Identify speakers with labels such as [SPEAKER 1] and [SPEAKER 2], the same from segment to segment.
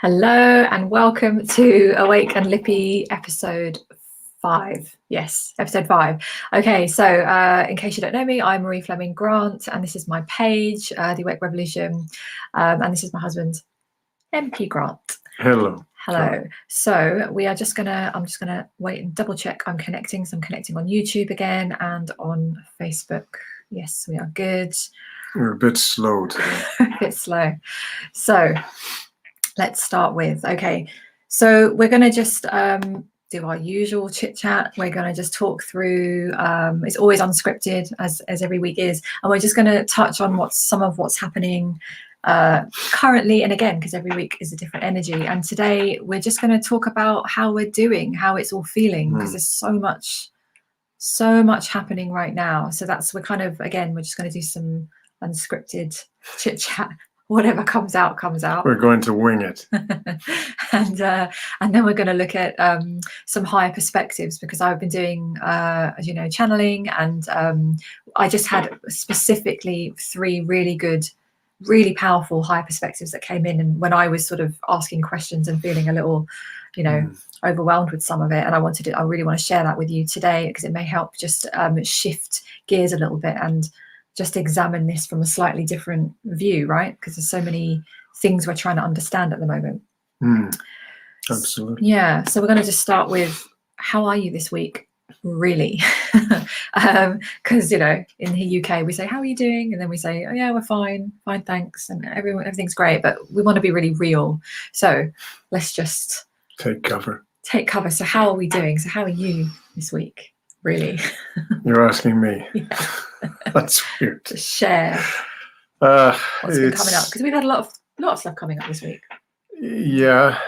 [SPEAKER 1] Hello and welcome to Awake and Lippy episode 5. Yes, episode 5. Okay, so in case you don't know me, I'm Marie Fleming Grant, and this is my page, The Awake Revolution, and this is my husband, MP Grant.
[SPEAKER 2] Hello.
[SPEAKER 1] Hello. So we are I'm just gonna wait and double check I'm connecting. So I'm connecting on YouTube again and on Facebook. Yes, we are good.
[SPEAKER 2] We're a bit slow today.
[SPEAKER 1] A bit slow. So let's start with, okay, so we're going to just do our usual chit chat. We're going to just talk through, it's always unscripted as every week is, and we're just going to touch on some of what's happening currently, and again, because every week is a different energy. And today we're just going to talk about how we're doing, how it's all feeling, because there's so much happening right now. So we're just going to do some unscripted chit chat. Whatever comes out.
[SPEAKER 2] We're going to wing it.
[SPEAKER 1] and then we're going to look at some higher perspectives, because I've been doing, as you know, channeling, and I just had specifically 3 really good, really powerful higher perspectives that came in, and when I was sort of asking questions and feeling a little, overwhelmed with some of it, and I really want to share that with you today, because it may help just shift gears a little bit and just examine this from a slightly different view, right? Because there's so many things we're trying to understand at the moment.
[SPEAKER 2] Absolutely.
[SPEAKER 1] Yeah. So we're going to just start with, how are you this week? Really? Because, in the UK, we say, how are you doing? And then we say, oh yeah, we're fine, thanks. And everything's great, but we want to be really real. So let's just
[SPEAKER 2] take cover.
[SPEAKER 1] So how are we doing? So how are you this week? Really?
[SPEAKER 2] You're asking me.
[SPEAKER 1] Yeah.
[SPEAKER 2] That's weird.
[SPEAKER 1] To share what's been coming up, because we've had a lot of stuff coming up this week.
[SPEAKER 2] Yeah.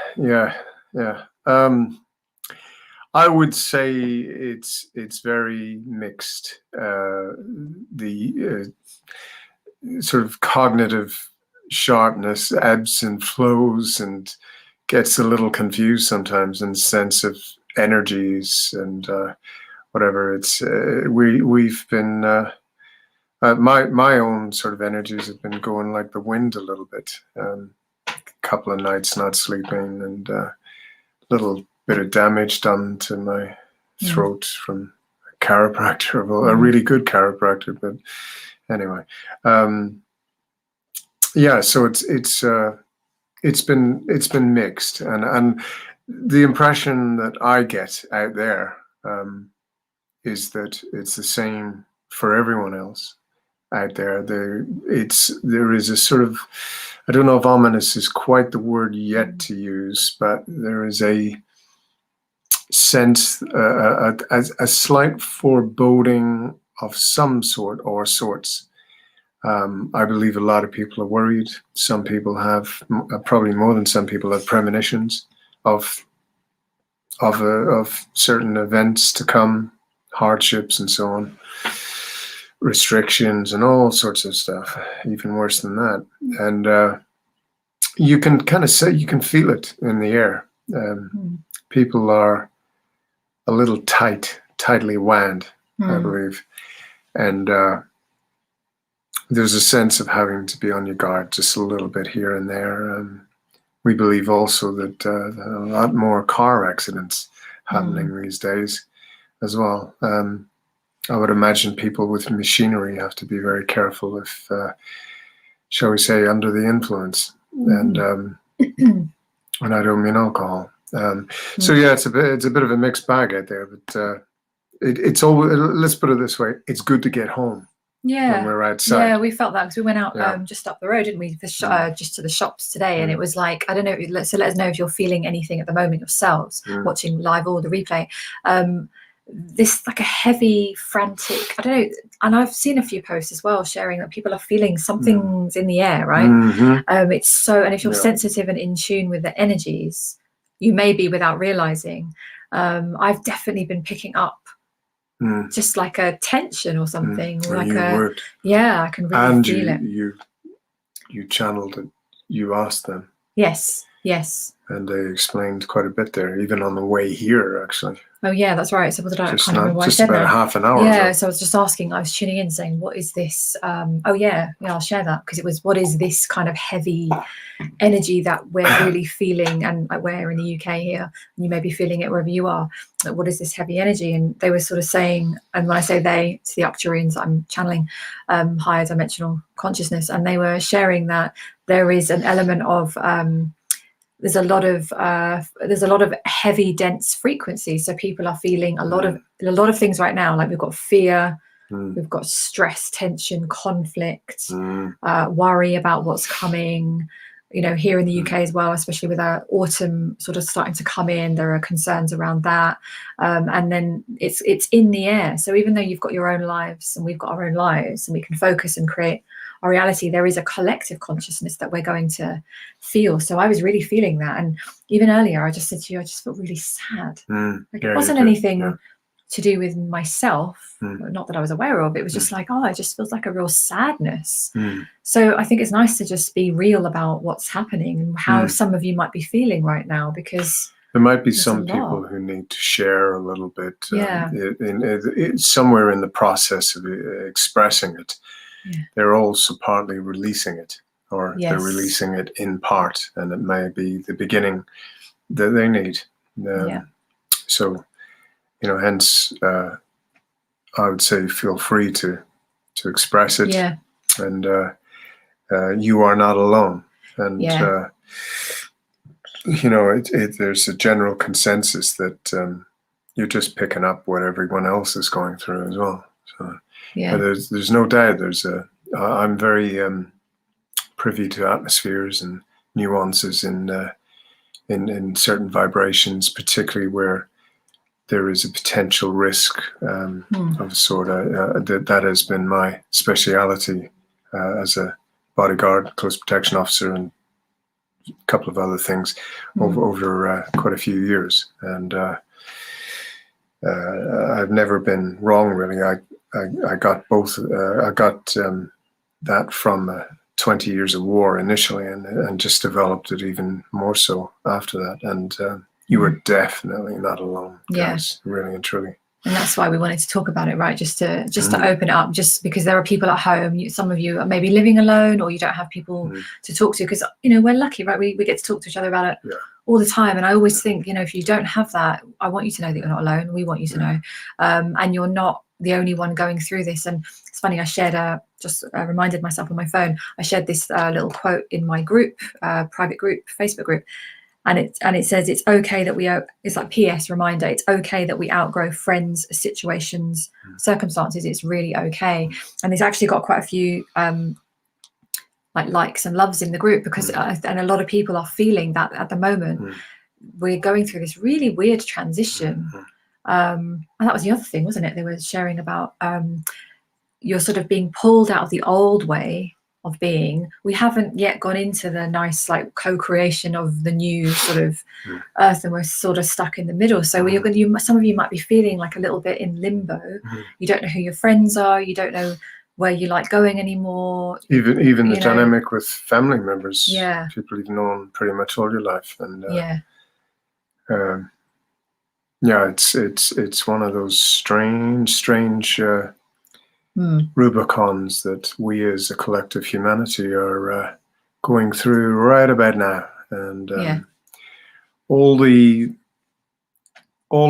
[SPEAKER 2] I would say it's very mixed. The sort of cognitive sharpness ebbs and flows and gets a little confused sometimes in sense of energies and whatever. It's we've been my own sort of energies have been going like the wind a little bit. A couple of nights not sleeping, and a little bit of damage done to my throat from a chiropractor, a really good chiropractor. But anyway, so it's been mixed, and the impression that I get out there is that it's the same for everyone else out there. There is a sort of, I don't know if ominous is quite the word yet to use, but there is a sense, a slight foreboding of some sort or sorts. I believe a lot of people are worried. Some people have, probably more than some people, have premonitions of certain events to come, hardships and so on, restrictions and all sorts of stuff, even worse than that. And you can kind of say, you can feel it in the air. People are a little tightly wound, I believe. And there's a sense of having to be on your guard just a little bit here and there. We believe also that a lot more car accidents happening these days as well. I would imagine people with machinery have to be very careful if, shall we say, under the influence, and I don't mean alcohol. So yeah, it's a bit of a mixed bag out there, but it's always, let's put it this way, it's good to get home. When we're outside.
[SPEAKER 1] Yeah, we felt that, because we went out just up the road, didn't we, just to the shops today, and it was like, I don't know, so let us know if you're feeling anything at the moment yourselves, watching live or the replay. This like a heavy, frantic, I don't know, and I've seen a few posts as well sharing that people are feeling something's in the air, right? It's so, and if you're sensitive and in tune with the energies, you may be without realizing. I've definitely been picking up just like a tension or something, I can really feel it.
[SPEAKER 2] You channeled it. You asked them.
[SPEAKER 1] Yes. Yes.
[SPEAKER 2] And they explained quite a bit there, even on the way here, actually.
[SPEAKER 1] Oh yeah, that's right. So what did I
[SPEAKER 2] Just
[SPEAKER 1] can't remember what I
[SPEAKER 2] just
[SPEAKER 1] said
[SPEAKER 2] about
[SPEAKER 1] now.
[SPEAKER 2] half an hour
[SPEAKER 1] Yeah,
[SPEAKER 2] ago.
[SPEAKER 1] so I was just asking, I was tuning in saying, what is this? Oh yeah, I'll share that, because it was, what is this kind of heavy energy that we're really feeling? And we're in the UK here, and you may be feeling it wherever you are. Like, what is this heavy energy? And they were sort of saying, and when I say they, it's the Arcturians I'm channeling, higher dimensional consciousness, and they were sharing that there is an element of there's a lot of heavy, dense frequencies. So people are feeling a lot of things right now. Like we've got fear, we've got stress, tension, conflict, worry about what's coming. You know, here in the UK as well, especially with our autumn sort of starting to come in, there are concerns around that. And then it's in the air. So even though you've got your own lives and we've got our own lives, and we can focus and create our reality, there is a collective consciousness that we're going to feel. So I was really feeling that. And even earlier, I just said to you, I just felt really sad. Like it wasn't anything to do with myself, not that I was aware of. It was just like, oh, it just feels like a real sadness. So I think it's nice to just be real about what's happening and how some of you might be feeling right now, because
[SPEAKER 2] there might be some people who need to share a little bit. Somewhere in the process of expressing it. They're also partly releasing it, or they're releasing it in part, and it may be the beginning that they need. So, you know, hence, I would say feel free to express it, and you are not alone. And you know, there's a general consensus that you're just picking up what everyone else is going through as well. So. There's no doubt. I'm very privy to atmospheres and nuances in certain vibrations, particularly where there is a potential risk of sort of that has been my speciality as a bodyguard, close protection officer, and a couple of other things over quite a few years. And I've never been wrong, really. I got both. I got that from 20 years of war initially, and just developed it even more so after that. And you were definitely not alone, guys, really and truly.
[SPEAKER 1] And that's why we wanted to talk about it, right? Just to open it up, just because there are people at home. Some of you are maybe living alone, or you don't have people to talk to. Because, you know, we're lucky, right? We get to talk to each other about it all the time. And I always think, you know, if you don't have that, I want you to know that you're not alone. We want you to know, and you're not the only one going through this. And it's funny, I shared reminded myself on my phone, I shared this little quote in my group, private group, Facebook group, and it says, it's okay that it's like PS reminder, it's okay that we outgrow friends, situations, circumstances. It's really okay. And it's actually got quite a few likes and loves in the group, because and a lot of people are feeling that at the moment. We're going through this really weird transition. And that was the other thing, wasn't it? They were sharing about you're sort of being pulled out of the old way of being. We haven't yet gone into the nice like co-creation of the new sort of earth, and we're sort of stuck in the middle. So some of you might be feeling like a little bit in limbo. You don't know who your friends are, you don't know where you like going anymore.
[SPEAKER 2] Even the dynamic with family members, people you've known pretty much all your life. And it's one of those strange Rubicons that we as a collective humanity are going through right about now. And all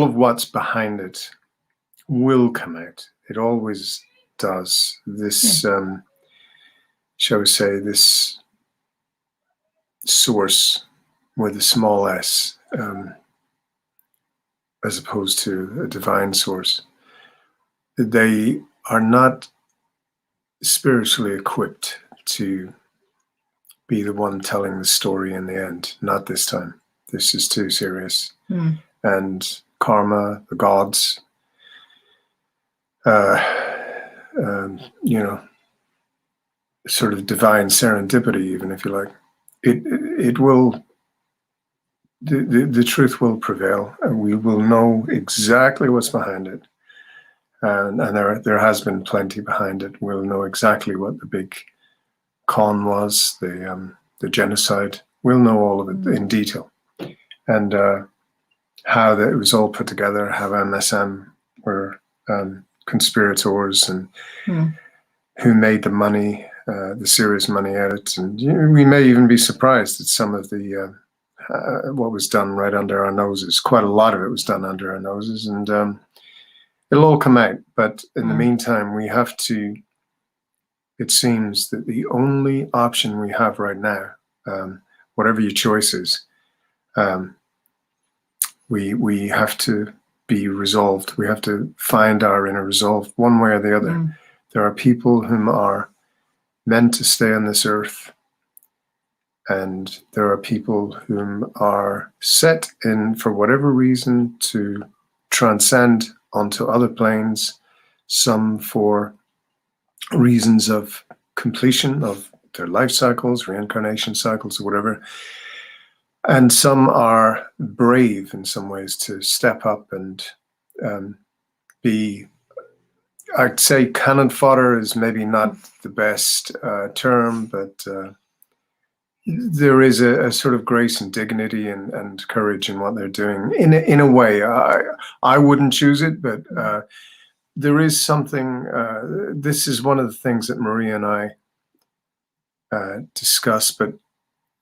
[SPEAKER 2] of what's behind it will come out. It always does. This, shall we say, this source with a small s, as opposed to a divine source, they are not spiritually equipped to be the one telling the story in the end. Not this time. This is too serious. And karma, the gods, you know, sort of divine serendipity, even if you like, it will, the truth will prevail, and we will know exactly what's behind it. And there has been plenty behind it. We'll know exactly what the big con was, the genocide. we'll know all of it in detail, and how that it was all put together, how MSM were conspirators, and who made the money, the serious money at it. And we may even be surprised at some of the what was done right under our noses. Quite a lot of it was done under our noses, and it'll all come out. But in the meantime, we have to, it seems that the only option we have right now, whatever your choice is, we have to be resolved. We have to find our inner resolve one way or the other. There are people whom are meant to stay on this earth, and there are people whom are set in, for whatever reason, to transcend onto other planes, some for reasons of completion of their life cycles, reincarnation cycles, or whatever. And some are brave in some ways to step up and be, I'd say cannon fodder is maybe not the best term, but there is a sort of grace and dignity and courage in what they're doing. In a way, I wouldn't choose it, but there is something, this is one of the things that Maria and I discussed, but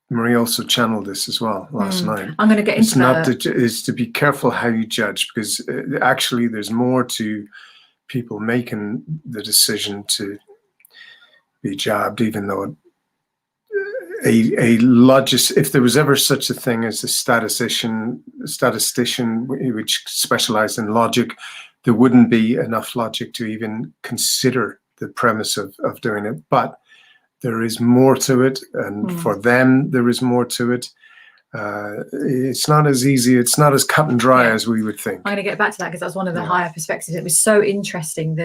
[SPEAKER 2] Marie also channeled this as well last night.
[SPEAKER 1] I'm going to get into that.
[SPEAKER 2] Is to be careful how you judge, because actually there's more to people making the decision to be jabbed, even though a logist, if there was ever such a thing as a statistician which specialized in logic, there wouldn't be enough logic to even consider the premise of doing it. But there is more to it, and for them there is more to it. It's not as easy, it's not as cut and dry as we would think.
[SPEAKER 1] I'm going to get back to that, because that's one of the higher perspectives. It was so interesting,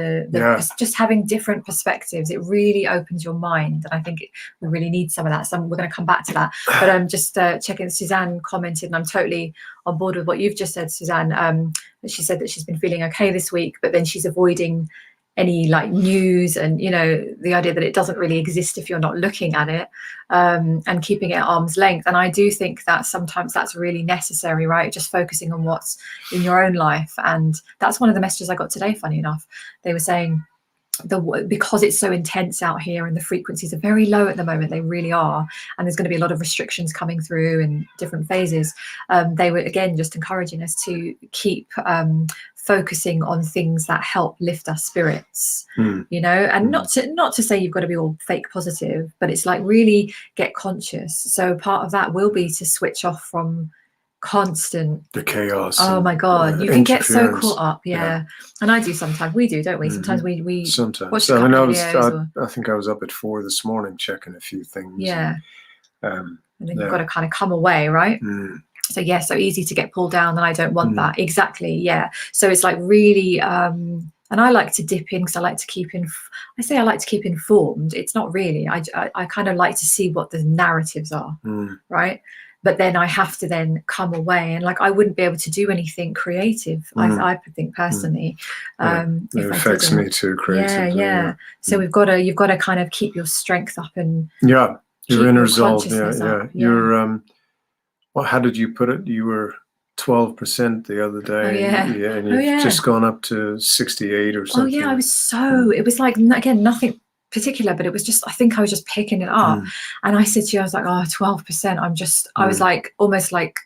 [SPEAKER 1] just having different perspectives. It really opens your mind, and I think we really need some of that. So we're going to come back to that. But I'm just checking. Suzanne commented, and I'm totally on board with what you've just said, Suzanne. She said that she's been feeling okay this week, but then she's avoiding any like news, and the idea that it doesn't really exist if you're not looking at it, and keeping it at arm's length. And I do think that sometimes that's really necessary, right? Just focusing on what's in your own life. And that's one of the messages I got today, funny enough. They were saying because it's so intense out here and the frequencies are very low at the moment, they really are, and there's going to be a lot of restrictions coming through in different phases. They were again just encouraging us to keep focusing on things that help lift our spirits, and not to say you've got to be all fake positive, but it's like really get conscious. So part of that will be to switch off from the chaos. Oh my God, you can get so caught up. And I do sometimes. We do, don't we? Sometimes we
[SPEAKER 2] sometimes.
[SPEAKER 1] Watch
[SPEAKER 2] I think I was up at 4 this morning checking a few things.
[SPEAKER 1] And then you've got to kind of come away, right? So so easy to get pulled down, and I don't want that. Exactly. So it's like really, and I like to dip in because I like to keep I like to keep informed. It's not really. I kind of like to see what the narratives are, right? But then I have to then come away, and like I wouldn't be able to do anything creative. I think personally,
[SPEAKER 2] it affects me too creatively.
[SPEAKER 1] So you've got to kind of keep your strength up and
[SPEAKER 2] your inner resolve. You're well, how did you put it? You were 12% the other day. And you've just gone up to 68 or something.
[SPEAKER 1] I was it was like, again, nothing particular, but it was just, I think I was just picking it up. And I said to you, I was like, 12%. I was like almost like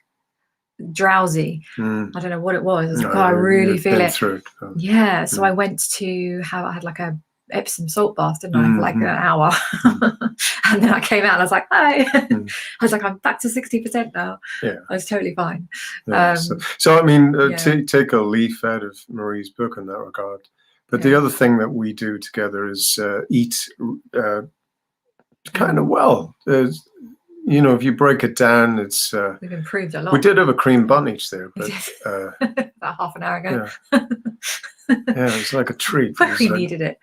[SPEAKER 1] drowsy. I don't know what it was. I was like, I really feel it. So I went to I had like a Epsom salt bath, didn't I, for like an hour. And then I came out and I was like, hi. I was like, I'm back to 60% now. I was totally fine.
[SPEAKER 2] So I mean, take a leaf out of Marie's book in that regard. But the other thing that we do together is eat kind of well. If you break it down, it's
[SPEAKER 1] we've improved a lot.
[SPEAKER 2] We did have a cream bun each there, but
[SPEAKER 1] about half an hour ago.
[SPEAKER 2] It was like a treat.
[SPEAKER 1] We needed it.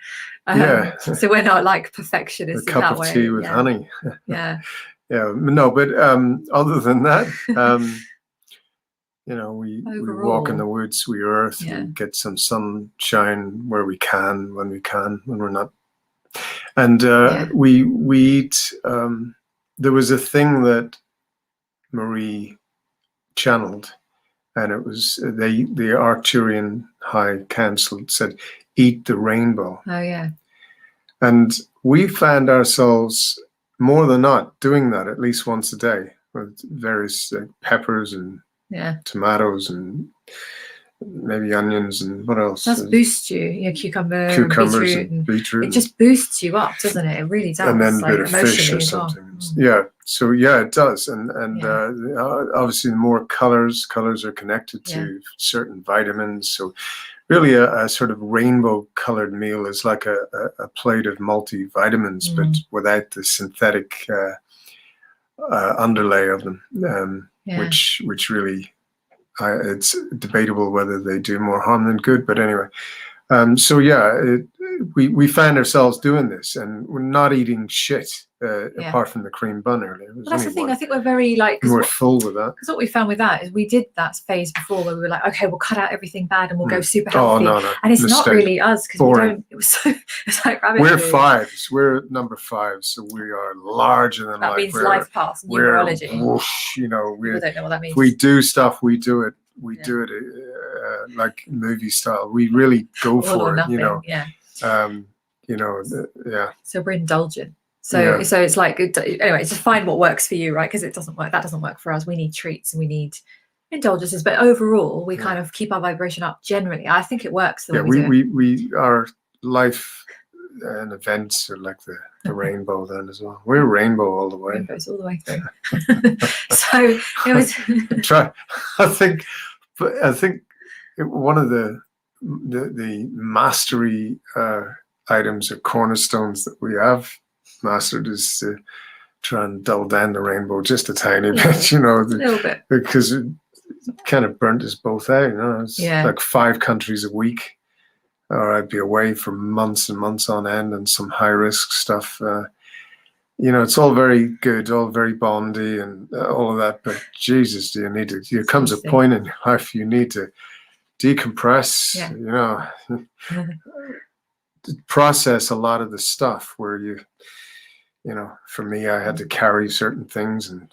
[SPEAKER 1] So we're not like perfectionists.
[SPEAKER 2] A cup of tea with honey. No, but other than that, we walk in the woods, we earth, we get some sunshine where we can, when we're not. And we eat. There was a thing that Marie channeled, and it was the Arcturian High Council said, "Eat the rainbow."
[SPEAKER 1] Oh yeah.
[SPEAKER 2] And we found ourselves more than not doing that at least once a day with various peppers and tomatoes and maybe onions and what else?
[SPEAKER 1] It does boost you. Yeah, cucumbers
[SPEAKER 2] and beetroot.
[SPEAKER 1] It just boosts you up, doesn't it? It really does.
[SPEAKER 2] And then a
[SPEAKER 1] like,
[SPEAKER 2] bit of fish or something. Yeah. So yeah, it does. And obviously the more colors are connected to certain vitamins. So really a sort of rainbow colored meal is like a plate of multivitamins, but without the synthetic underlay of them, which really it's debatable whether they do more harm than good. But anyway, so yeah, we found ourselves doing this, and we're not eating shit apart from the cream bun earlier.
[SPEAKER 1] Well, that's the thing. I think we're very
[SPEAKER 2] we're full with that.
[SPEAKER 1] Because what we found with that is we did that phase before where we were like, okay, we'll cut out everything bad and we'll go super healthy.
[SPEAKER 2] No.
[SPEAKER 1] And it's not really us because we don't. It was so. It's like rabbit
[SPEAKER 2] We're
[SPEAKER 1] food.
[SPEAKER 2] fives. We're number 5, so we are larger than life.
[SPEAKER 1] That means life path, numerology.
[SPEAKER 2] Whoosh,
[SPEAKER 1] we don't know what that means.
[SPEAKER 2] If we do stuff, we do it. We do it like movie style. We really go
[SPEAKER 1] All
[SPEAKER 2] for
[SPEAKER 1] or
[SPEAKER 2] it.
[SPEAKER 1] nothing,
[SPEAKER 2] So
[SPEAKER 1] we're indulgent. So it's like anyway, just find what works for you, right? Because it doesn't work. That doesn't work for us. We need treats and we need indulgences. But overall, we kind of keep our vibration up. Generally, I think it works.
[SPEAKER 2] We our life and events are like the rainbow then as well. We're rainbow all the way.
[SPEAKER 1] Rainbows all the way through. So it was.
[SPEAKER 2] I think one of the mastery items or cornerstones that we have mastered is to try and dull down the rainbow just a tiny bit,
[SPEAKER 1] a little bit,
[SPEAKER 2] because it kind of burnt us both out. It's like 5 countries a week, or I'd be away for months and months on end, and some high risk stuff. It's all very good, all very bondy and all of that, but Jesus, there comes a point in your life you need to decompress, process a lot of the stuff where for me, I had to carry certain things, and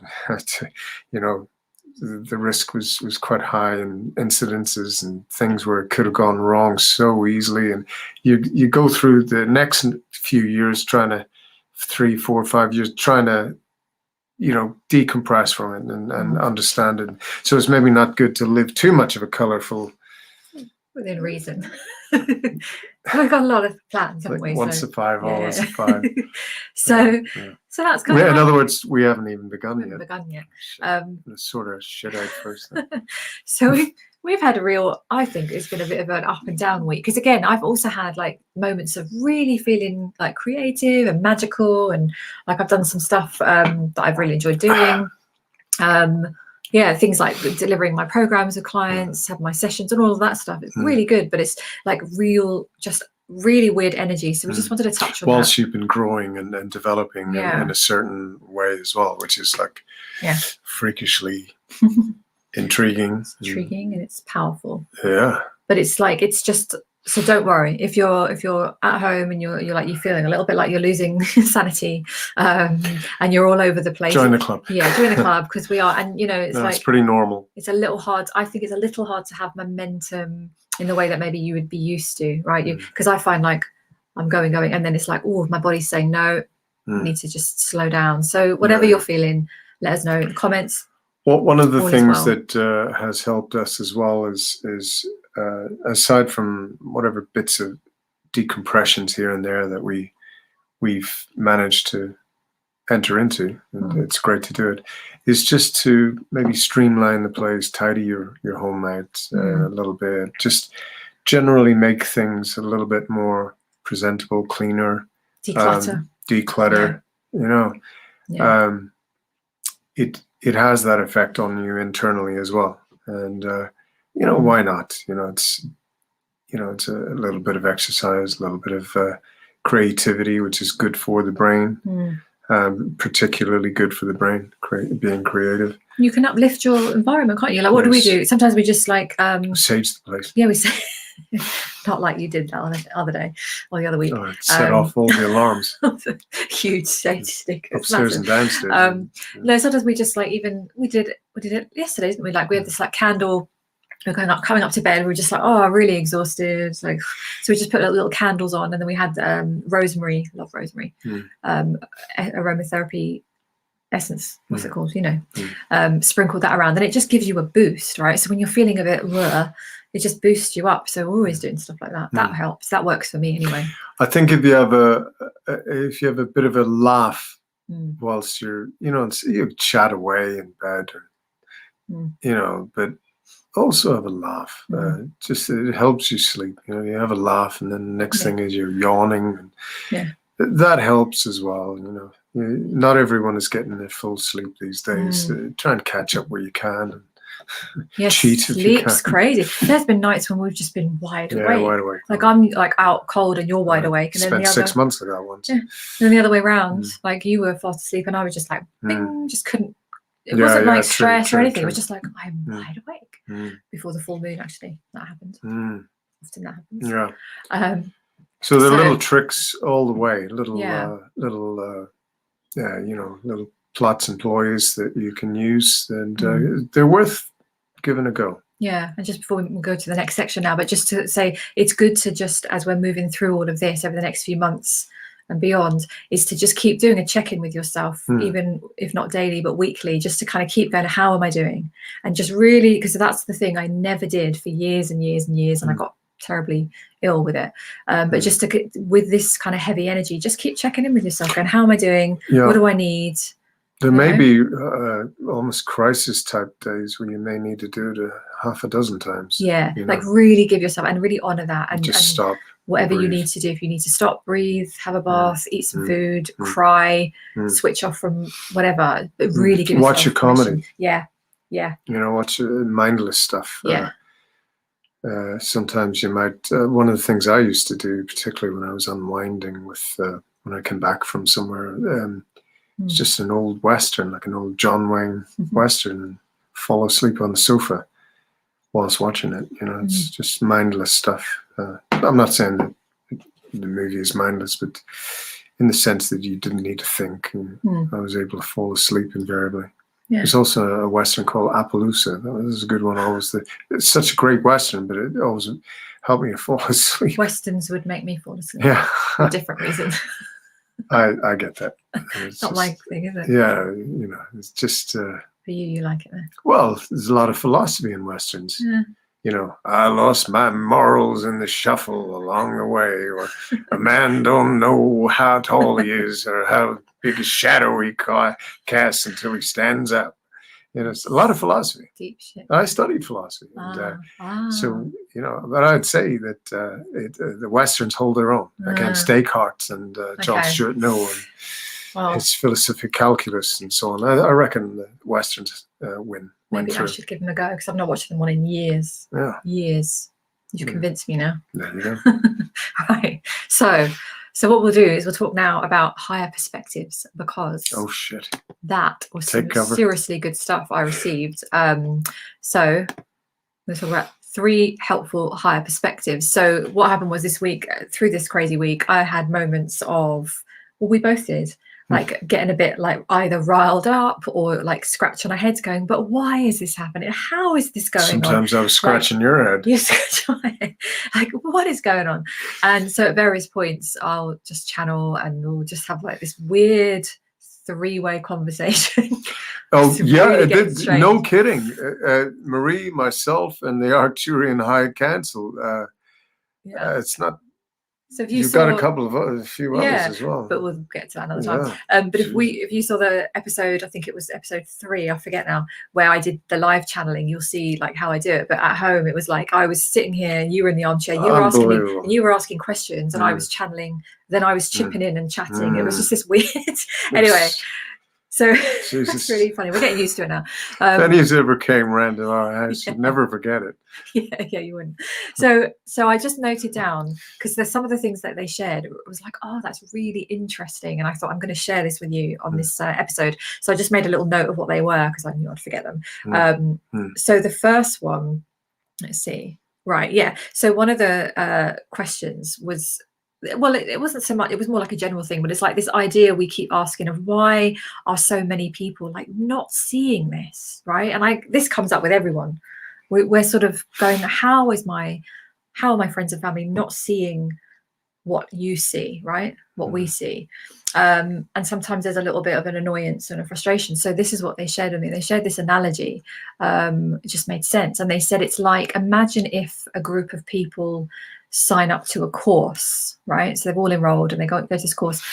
[SPEAKER 2] the risk was quite high, and incidences and things where it could have gone wrong so easily. And you go through the next few years 3, 4, 5 years trying to decompress from it and understand it. So it's maybe not good to live too much of a colorful,
[SPEAKER 1] within reason. We've got a lot of plans, haven't we?
[SPEAKER 2] Once a 5, always a 5.
[SPEAKER 1] So that's kind of.
[SPEAKER 2] In other words, we haven't even begun yet.
[SPEAKER 1] Let's
[SPEAKER 2] sort of shit out first.
[SPEAKER 1] So we've had I think it's been a bit of an up and down week, because again, I've also had like moments of really feeling like creative and magical, and like I've done some stuff that I've really enjoyed doing. Things like delivering my programs with clients, have my sessions and all of that stuff. It's really good, but it's like just really weird energy. So we just wanted to touch on
[SPEAKER 2] whilst
[SPEAKER 1] that.
[SPEAKER 2] you've been growing and developing in a certain way as well, which is like freakishly intriguing.
[SPEAKER 1] It's intriguing and it's powerful.
[SPEAKER 2] Yeah.
[SPEAKER 1] But it's like, it's just, so don't worry if you're at home and you're feeling a little bit like you're losing sanity, and you're all over the place.
[SPEAKER 2] Join the club.
[SPEAKER 1] Yeah, join the club, because we are, and it's
[SPEAKER 2] pretty normal.
[SPEAKER 1] It's a little hard. I think it's a little hard to have momentum in the way that maybe you would be used to, right? Because I find like I'm going, and then it's like, oh, my body's saying no, I need to just slow down. So whatever you're feeling, let us know in the comments.
[SPEAKER 2] Well, one of the things that has helped us as well is aside from whatever bits of decompressions here and there that we've managed to enter into, and it's great to do it, is just to maybe streamline the place, tidy your home out a little bit, just generally make things a little bit more presentable, cleaner, declutter. It has that effect on you internally as well, and why not? It's a little bit of exercise, a little bit of creativity, which is good for the brain. Particularly good for the brain, being creative. You
[SPEAKER 1] can uplift your environment, can't you? Like, what do we do? Sometimes we just like
[SPEAKER 2] sage the place.
[SPEAKER 1] Yeah, we say Not like you did that other day or the other week.
[SPEAKER 2] Oh, it set off all the alarms.
[SPEAKER 1] Huge safety stickers.
[SPEAKER 2] Upstairs and downstairs.
[SPEAKER 1] No, sometimes we just like, even we did it yesterday, didn't we? Like we had this like candle. We're coming up to bed. We were just like, oh, really exhausted. Like, so we just put little candles on, and then we had rosemary. Love rosemary. Aromatherapy essence. What's it called? You know, sprinkled that around, and it just gives you a boost, right? So when you're feeling a bit, it just boosts you up. So we're always doing stuff like that. That helps. That works for me anyway.
[SPEAKER 2] I think if you have a bit of a laugh whilst you're, you know, you chat away in bed, or, you know, but also have a laugh. Just it helps you sleep. You know, you have a laugh, and then the next thing is you're yawning, and that helps as well. You know, not everyone is getting their full sleep these days. Try and catch up where you can. And cheat if you can.
[SPEAKER 1] Sleep's crazy. There's been nights when we've just been wide awake.
[SPEAKER 2] Wide awake.
[SPEAKER 1] Like I'm like out cold and you're wide awake. And
[SPEAKER 2] spent
[SPEAKER 1] then
[SPEAKER 2] 6 months ago once.
[SPEAKER 1] And then the other way around, like you were fast asleep and I was just like, bing, just couldn't. It wasn't like stress or anything. It was just like, I'm wide awake. Before the full moon, actually, that happened. Often that happens.
[SPEAKER 2] Yeah. So the little tricks all the way, little plots and ploys that you can use, and they're worth giving a go.
[SPEAKER 1] Yeah, and just before we go to the next section now, but just to say, it's good to just, as we're moving through all of this over the next few months and beyond, is to just keep doing a check-in with yourself, even if not daily, but weekly, just to kind of keep going, how am I doing? And just really, because that's the thing I never did for years and years and years, and I got terribly ill with it. But just to, with this kind of heavy energy, just keep checking in with yourself, going, how am I doing? What do I need?
[SPEAKER 2] There may be almost crisis type days where you may need to do it half a dozen times.
[SPEAKER 1] Yeah, like really give yourself and really honor that, and
[SPEAKER 2] just stop.
[SPEAKER 1] Whatever you need to do. If you need to stop, breathe, have a bath, eat some food, cry, switch off from whatever, but really give yourself
[SPEAKER 2] watch your comedy.
[SPEAKER 1] Yeah.
[SPEAKER 2] You know, watch mindless stuff.
[SPEAKER 1] Yeah.
[SPEAKER 2] Sometimes you might. One of the things I used to do, particularly when I was unwinding with when I came back from somewhere. It's just an old Western, like an old John Wayne Western, and fall asleep on the sofa whilst watching it. You know, it's just mindless stuff. I'm not saying that the movie is mindless, but in the sense that you didn't need to think. And I was able to fall asleep invariably. Yeah. There's also a Western called Appaloosa. That was a good one. It's such a great Western, but it always helped me to fall asleep.
[SPEAKER 1] Westerns would make me fall asleep.
[SPEAKER 2] Yeah.
[SPEAKER 1] For different reasons.
[SPEAKER 2] I get that.
[SPEAKER 1] It's not my thing, is it?
[SPEAKER 2] Yeah, you know, it's just.
[SPEAKER 1] For you like it then?
[SPEAKER 2] Well, there's a lot of philosophy in Westerns. Yeah. You know, I lost my morals in the shuffle along the way, or a man don't know how tall he is or how big a shadow he casts until he stands up. You know, it's a lot of philosophy.
[SPEAKER 1] Deep shit.
[SPEAKER 2] I studied philosophy. And, so, you know, but I'd say that the Westerns hold their own against Descartes and John Stuart Mill and his philosophic calculus and so on. I reckon the Westerns win.
[SPEAKER 1] Maybe I should give them a go, because I've not watched them one in years.
[SPEAKER 2] Yeah.
[SPEAKER 1] Years. You've convinced me now.
[SPEAKER 2] There you go.
[SPEAKER 1] Right. So what we'll do is we'll talk now about higher perspectives, because that was some seriously good stuff I received. So we'll talk about 3 helpful higher perspectives. So what happened was this week, through this crazy week, I had moments of, well, we both did, like getting a bit like either riled up or like scratching our heads going, but why is this happening? How is this going on?
[SPEAKER 2] Sometimes I was scratching your head.
[SPEAKER 1] You scratch my head. Like, what is going on? And so at various points, I'll just channel and we'll just have like this weird 3-way conversation.
[SPEAKER 2] Oh, yeah, it did. No kidding. Marie, myself, and the Arcturian High Council. It's not.
[SPEAKER 1] So if
[SPEAKER 2] you've got a few others as well,
[SPEAKER 1] but we'll get to that another time. But if you saw the episode, I think it was episode 3, I forget now, where I did the live channeling, you'll see like how I do it. But at home, it was like I was sitting here, and you were in the armchair, you were asking me, and you were asking questions, and I was channeling. Then I was chipping in and chatting. It was just this weird. Anyway. So that's really funny. We're getting used to it now.
[SPEAKER 2] If any of you ever came round to our house, you'd never forget it.
[SPEAKER 1] Yeah, you wouldn't. So I just noted down, because there's some of the things that they shared. It was like, oh, that's really interesting. And I thought, I'm going to share this with you on this episode. So I just made a little note of what they were, because I knew I'd forget them. So the first one, let's see. Right. Yeah. So one of the questions was, well, it wasn't so much, it was more like a general thing, but it's like this idea we keep asking of why are so many people like not seeing this, right? And this comes up with everyone. We're sort of going, how are my friends and family not seeing what you see, right? What we see. And sometimes there's a little bit of an annoyance and a frustration. So this is what they shared with me. They shared this analogy. It just made sense. And they said it's like, imagine if a group of people sign up to a course, right? So they've all enrolled and they go to this course,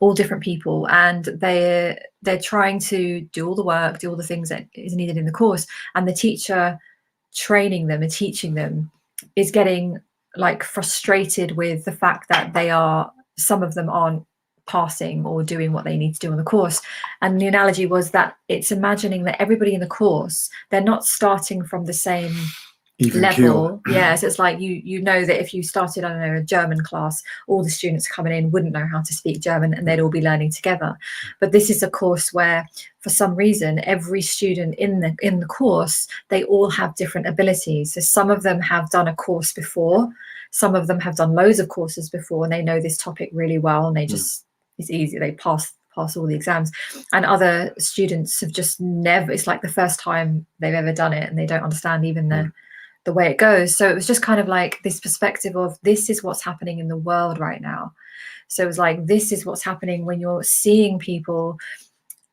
[SPEAKER 1] all different people, and they're trying to do all the work, do all the things that is needed in the course. And the teacher training them and teaching them is getting like frustrated with the fact that some of them aren't passing or doing what they need to do on the course. And the analogy was that it's imagining that everybody in the course, they're not starting from the same
[SPEAKER 2] Even
[SPEAKER 1] level.
[SPEAKER 2] keel.
[SPEAKER 1] Yeah, so it's like you know that if you started, I don't know, a German class, all the students coming in wouldn't know how to speak German and they'd all be learning together. But this is a course where for some reason every student in the course, they all have different abilities. So some of them have done a course before, some of them have done loads of courses before and they know this topic really well and they just it's easy, they pass all the exams. And other students have just never, it's like the first time they've ever done it and they don't understand even the way it goes. So it was just kind of like this perspective of this is what's happening in the world right now. So it was like, this is what's happening when you're seeing people,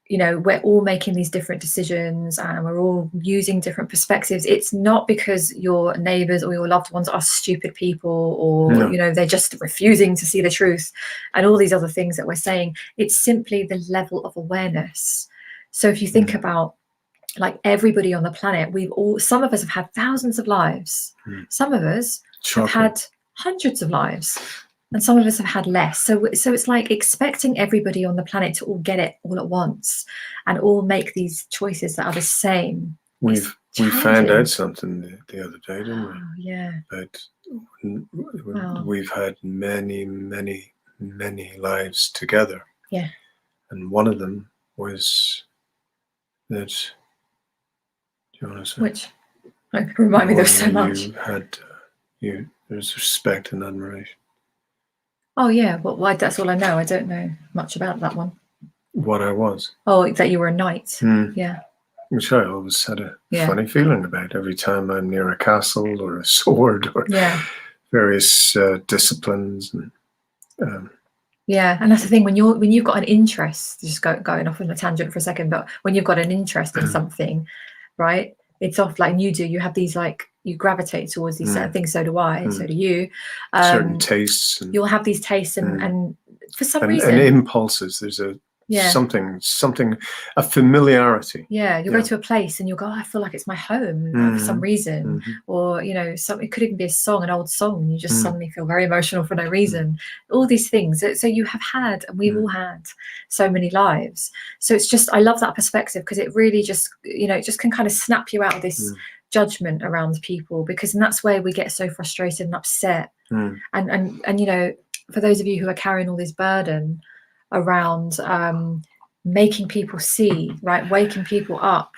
[SPEAKER 1] you know, we're all making these different decisions and we're all using different perspectives. It's not because your neighbors or your loved ones are stupid people or, you know, they're just refusing to see the truth and all these other things that we're saying. It's simply the level of awareness. So if you think about like everybody on the planet, some of us have had thousands of lives. Some of us have had hundreds of lives and some of us have had less. So it's like expecting everybody on the planet to all get it all at once and all make these choices that are the same.
[SPEAKER 2] We found out something the other day, didn't we?
[SPEAKER 1] Oh, yeah.
[SPEAKER 2] But we've had many, many, many lives together.
[SPEAKER 1] Yeah.
[SPEAKER 2] And one of them was that. Do you want to say?
[SPEAKER 1] Which? Remind me, there's so much.
[SPEAKER 2] You had, there's respect and admiration.
[SPEAKER 1] Oh, yeah. Well, why? That's all I know. I don't know much about that one.
[SPEAKER 2] What I was.
[SPEAKER 1] Oh, that you were a knight. Yeah.
[SPEAKER 2] Which I always had a funny feeling about every time I'm near a castle or a sword or various disciplines. And,
[SPEAKER 1] yeah, and that's the thing, when you've got an interest, just going off on a tangent for a second, but when you've got an interest in something, right, it's off like you have these like, you gravitate towards these certain things. So do I, so do you.
[SPEAKER 2] Certain tastes.
[SPEAKER 1] You'll have these tastes and for some reason.
[SPEAKER 2] And impulses, there's something, a familiarity.
[SPEAKER 1] Yeah, you'll go to a place and you'll go, oh, I feel like it's my home for some reason. Or, you know, it could even be a song, an old song, and you just suddenly feel very emotional for no reason. All these things. So you have had, and we've all had so many lives. So it's just, I love that perspective because it really just, you know, it just can kind of snap you out of this judgment around people, because that's where we get so frustrated and upset. And you know, for those of you who are carrying all this burden around making people see, right, waking people up,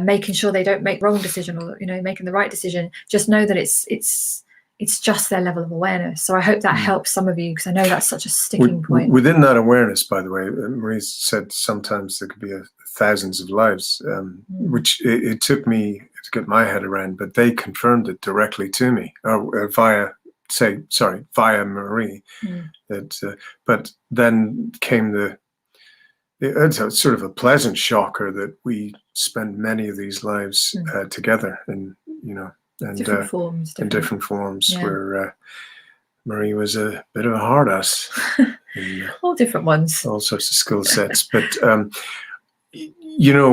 [SPEAKER 1] making sure they don't make wrong decision, or, you know, making the right decision, just know that it's just their level of awareness. So I hope that helps some of you, because I know that's such a sticking point.
[SPEAKER 2] Within that awareness, by the way, Marie said sometimes there could be thousands of lives, which it took me to get my head around, but they confirmed it directly to me via Marie. But then came it's sort of a pleasant shocker that we spend many of these lives together, and you know, and
[SPEAKER 1] different forms,
[SPEAKER 2] in different forms, where Marie was a bit of a hard ass.
[SPEAKER 1] All different ones,
[SPEAKER 2] all sorts of skill sets. But you know,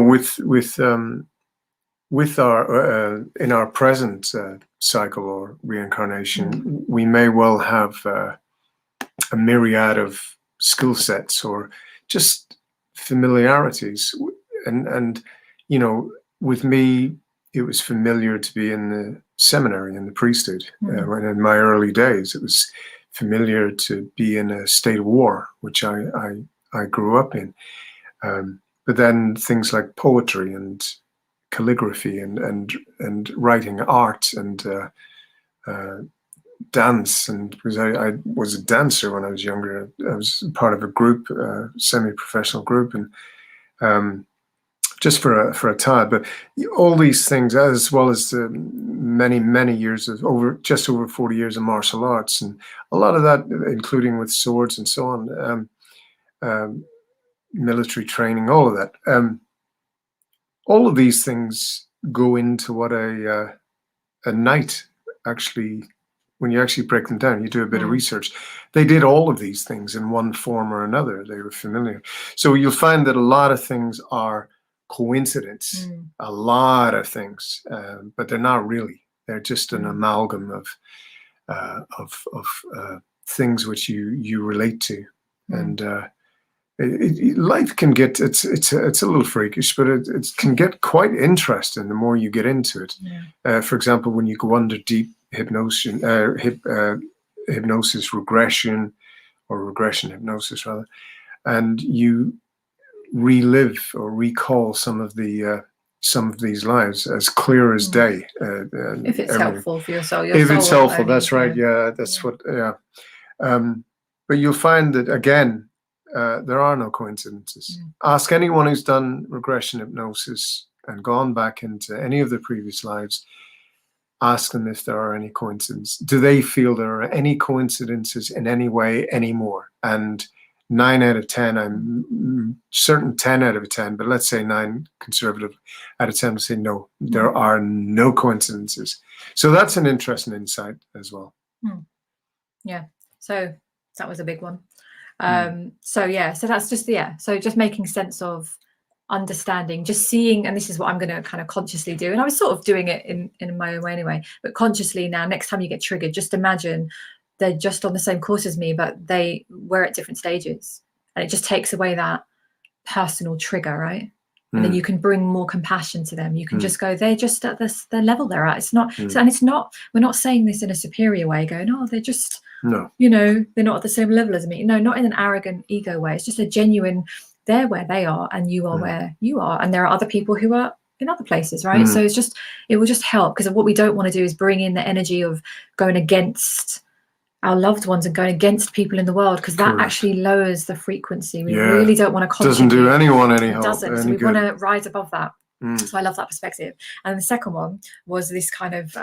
[SPEAKER 2] with our in our present cycle or reincarnation, we may well have a myriad of skill sets or just familiarities, and you know, with me, it was familiar to be in the seminary, in the priesthood. When in my early days, it was familiar to be in a state of war, which I grew up in. But then things like poetry and calligraphy and writing art and dance. And because I was a dancer when I was younger, I was part of a group, semi-professional group, and just for a time. But all these things, as well as the many years of just over 40 years of martial arts, and a lot of that, including with swords and so on, military training, all of that. All of these things go into what a knight actually, when you actually break them down, you do a bit of research. They did all of these things in one form or another. They were familiar. So you'll find that a lot of things are coincidence, a lot of things, but they're not really. They're just an amalgam of things which you relate to, and life can get it's a little freakish, but it can get quite interesting the more you get into it. For example, when you go under deep hypnosis, regression hypnosis rather, and you relive or recall some of these lives as clear as day.
[SPEAKER 1] If it's helpful for your soul.
[SPEAKER 2] If it's helpful, that's right. Yeah, that's what. Yeah, but you'll find that again. There are no coincidences. Ask anyone who's done regression hypnosis and gone back into any of their previous lives. Ask them if there are any coincidences. Do they feel there are any coincidences in any way anymore? And 9 out of 10, I'm certain 10 out of 10, but let's say 9 conservative out of 10 will say no, there are no coincidences. So that's an interesting insight as well.
[SPEAKER 1] Yeah. So that was a big one. So that's just so just making sense of understanding, just seeing, and this is what I'm going to kind of consciously do, and I was sort of doing it in my own way anyway, but consciously now, next time you get triggered, just imagine they're just on the same course as me, but we're at different stages, and it just takes away that personal trigger, right? And then you can bring more compassion to them. You can just go, they're just at the level they're at. It's not so, and it's not, we're not saying this in a superior way, going, oh, they're just they're not at the same level as me. No, not in an arrogant ego way. It's just a genuine, they're where they are and you are where you are, and there are other people who are in other places, right? So it will just help, because what we don't want to do is bring in the energy of going against our loved ones and going against people in the world, because that actually lowers the frequency. We really don't want to contribute.
[SPEAKER 2] Doesn't do anyone any help.
[SPEAKER 1] It doesn't. So we want to rise above that. So I love that perspective. And the second one was this kind of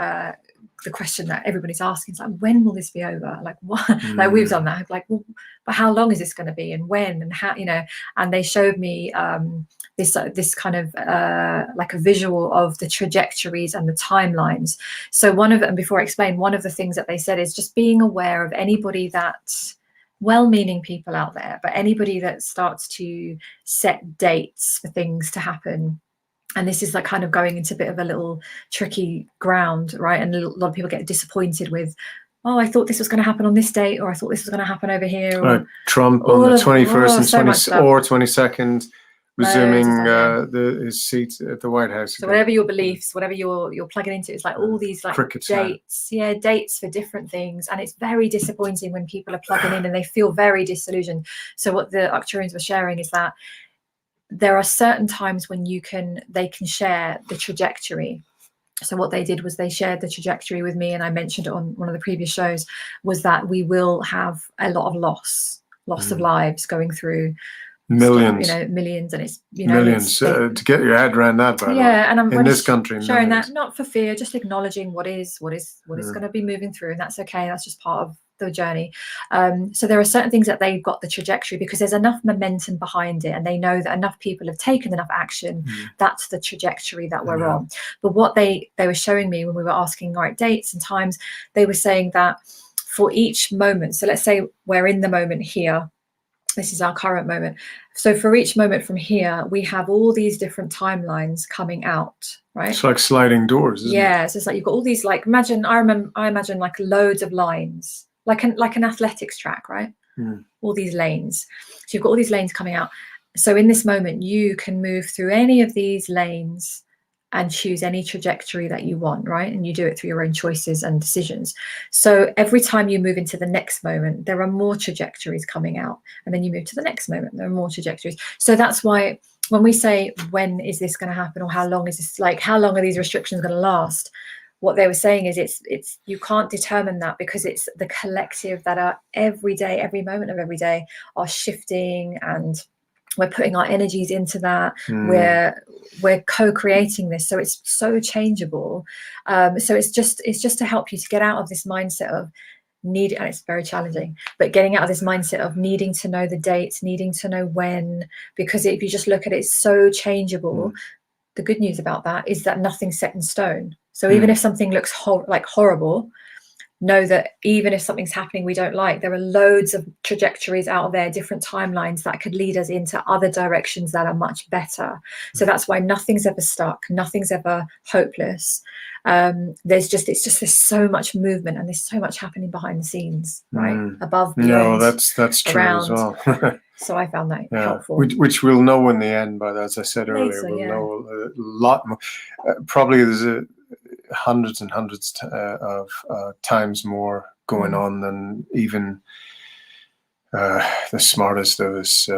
[SPEAKER 1] the question that everybody's asking is like, when will this be over? Like, what? Like, we've done that. Like, well, but how long is this going to be, and when, and how? And they showed me this kind of like a visual of the trajectories and the timelines. So one of it, and before I explain, one of the things that they said is just being aware of anybody that's well-meaning people out there, but anybody that starts to set dates for things to happen. And this is like kind of going into a bit of a little tricky ground, right? And a lot of people get disappointed with, oh, I thought this was going to happen on this date, or I thought this was going to happen over here.
[SPEAKER 2] Or Trump on the 21st and 22nd, resuming his seat at the White House.
[SPEAKER 1] So whatever your beliefs, whatever you're plugging into, it's like all these like dates, dates for different things. And it's very disappointing when people are plugging in and they feel very disillusioned. So what the Arcturians were sharing is that there are certain times when they can share the trajectory. So what they did was they shared the trajectory with me, and I mentioned it on one of the previous shows, was that we will have a lot of loss of lives going through
[SPEAKER 2] millions,
[SPEAKER 1] millions, and it's
[SPEAKER 2] millions to get your head around that. By the way.
[SPEAKER 1] And I'm
[SPEAKER 2] in this country
[SPEAKER 1] sharing that not for fear, just acknowledging what is going to be moving through, and that's okay. That's just part of the journey. So there are certain things that they've got the trajectory, because there's enough momentum behind it, and they know that enough people have taken enough action. That's the trajectory that we're on. But what they were showing me when we were asking dates and times, they were saying that for each moment, so let's say we're in the moment here, this is our current moment, so for each moment from here we have all these different timelines coming out, right? It's
[SPEAKER 2] like sliding doors, isn't it?
[SPEAKER 1] So it's like you've got all these, like, I imagine like loads of lines, like an athletics track, right? All these lanes. So you've got all these lanes coming out. So in this moment, you can move through any of these lanes and choose any trajectory that you want, right? And you do it through your own choices and decisions. So every time you move into the next moment, there are more trajectories coming out. And then you move to the next moment, there are more trajectories. So that's why when we say, when is this going to happen, or how long is this, like, how long are these restrictions going to last? What they were saying is it's you can't determine that, because it's the collective that are every day, every moment of every day are shifting, and we're putting our energies into that. We're co-creating this, so it's so changeable. So it's just to help you to get out of this mindset of need, and it's very challenging, but getting out of this mindset of needing to know the dates, needing to know when, because if you just look at it, it's so changeable. The good news about that is that nothing's set in stone. So even if something looks horrible, know that even if something's happening we don't like, there are loads of trajectories out there, different timelines that could lead us into other directions that are much better. So that's why nothing's ever stuck, nothing's ever hopeless. There's so much movement, and there's so much happening behind the scenes, right? Above, beyond,
[SPEAKER 2] that's true
[SPEAKER 1] around.
[SPEAKER 2] as well.
[SPEAKER 1] So I found that helpful.
[SPEAKER 2] Which we'll know in the end, but as I said earlier, we'll know a lot more. Probably there's hundreds and hundreds of times more going on than even the smartest of us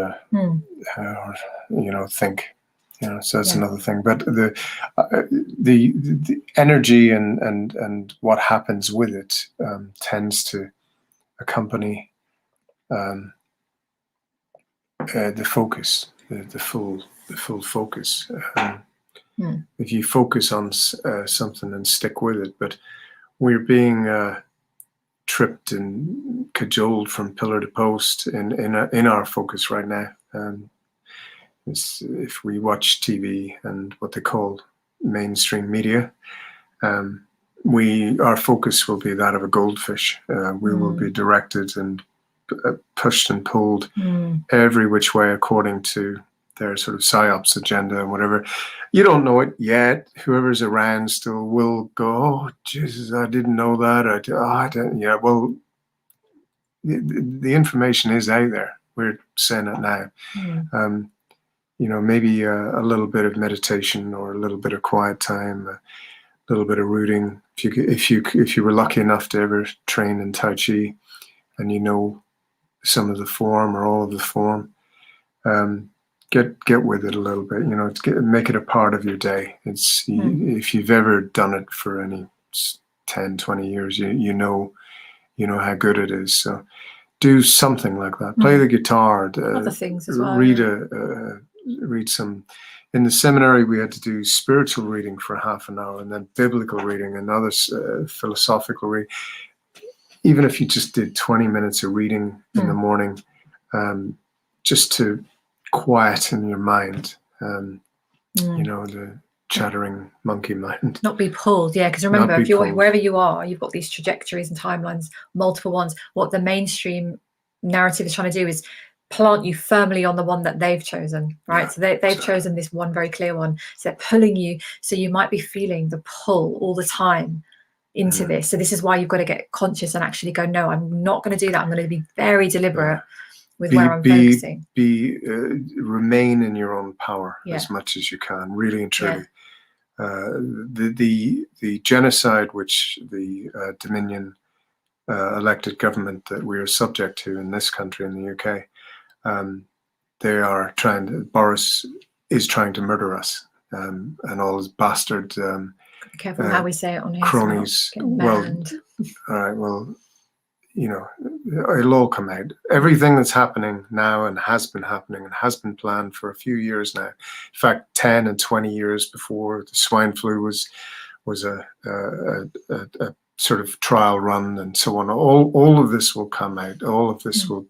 [SPEAKER 2] think. So that's another thing. But the energy and what happens with it tends to accompany the focus, the full focus. If you focus on something and stick with it, but we're being tripped and cajoled from pillar to post in our focus right now. If we watch TV and what they call mainstream media, our focus will be that of a goldfish. We will be directed and pushed and pulled every which way according to their sort of psyops agenda and whatever. You don't know it yet. Whoever's around still will go, "Oh, Jesus, I didn't know that." I didn't. Yeah, well, the information is out there. We're saying it now. Maybe a little bit of meditation or a little bit of quiet time, a little bit of rooting. If you were lucky enough to ever train in Tai Chi, and some of the form or all of the form, get with it a little bit. Make it a part of your day. If you've ever done it for any 10, 20 years, you know how good it is. So do something like that. Play the guitar.
[SPEAKER 1] Other things as well.
[SPEAKER 2] Read some. In the seminary, we had to do spiritual reading for half an hour, and then biblical reading, and other philosophical reading. Even if you just did 20 minutes of reading in the morning, just to quieten your mind, the chattering monkey mind.
[SPEAKER 1] Not be pulled, because remember, if you're wherever you are, you've got these trajectories and timelines, multiple ones. What the mainstream narrative is trying to do is plant you firmly on the one that they've chosen, right? So they've chosen this one very clear one. So they're pulling you, so you might be feeling the pull all the time into this. So this is why you've got to get conscious and actually go, no, I'm not going to do that. I'm going to be very deliberate with where I'm focusing.
[SPEAKER 2] Remain in your own power as much as you can, really and truly. The genocide which the Dominion elected government that we are subject to in this country, in the UK, Boris is trying to murder us, and all his bastard
[SPEAKER 1] be careful how we say it on here.
[SPEAKER 2] Cronies. Well, all right. Well, it'll all come out. Everything that's happening now and has been happening and has been planned for a few years now. In fact, 10 and 20 years before the swine flu was a sort of trial run and so on. All of this will come out. All of this will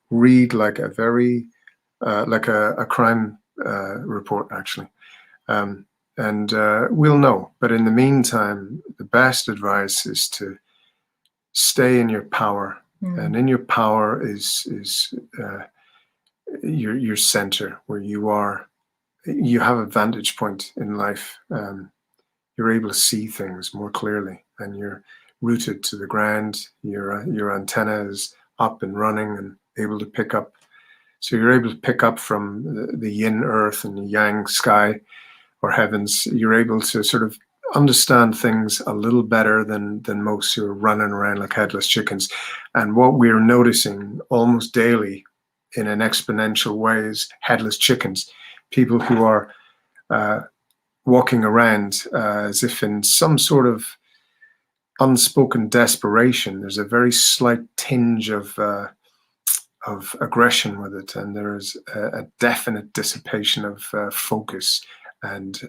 [SPEAKER 2] read like a very like a crime report, actually. And we'll know. But in the meantime, the best advice is to stay in your power. And in your power is your center, where you have a vantage point in life. You're able to see things more clearly, and you're rooted to the ground. Your antenna is up and running and able to pick up. So you're able to pick up from the yin earth and the yang sky or heavens. You're able to sort of understand things a little better than most who are running around like headless chickens. And what we're noticing almost daily in an exponential way is headless chickens. people who are walking around as if in some sort of unspoken desperation. There's a very slight tinge of aggression with it, and there is a definite dissipation of focus and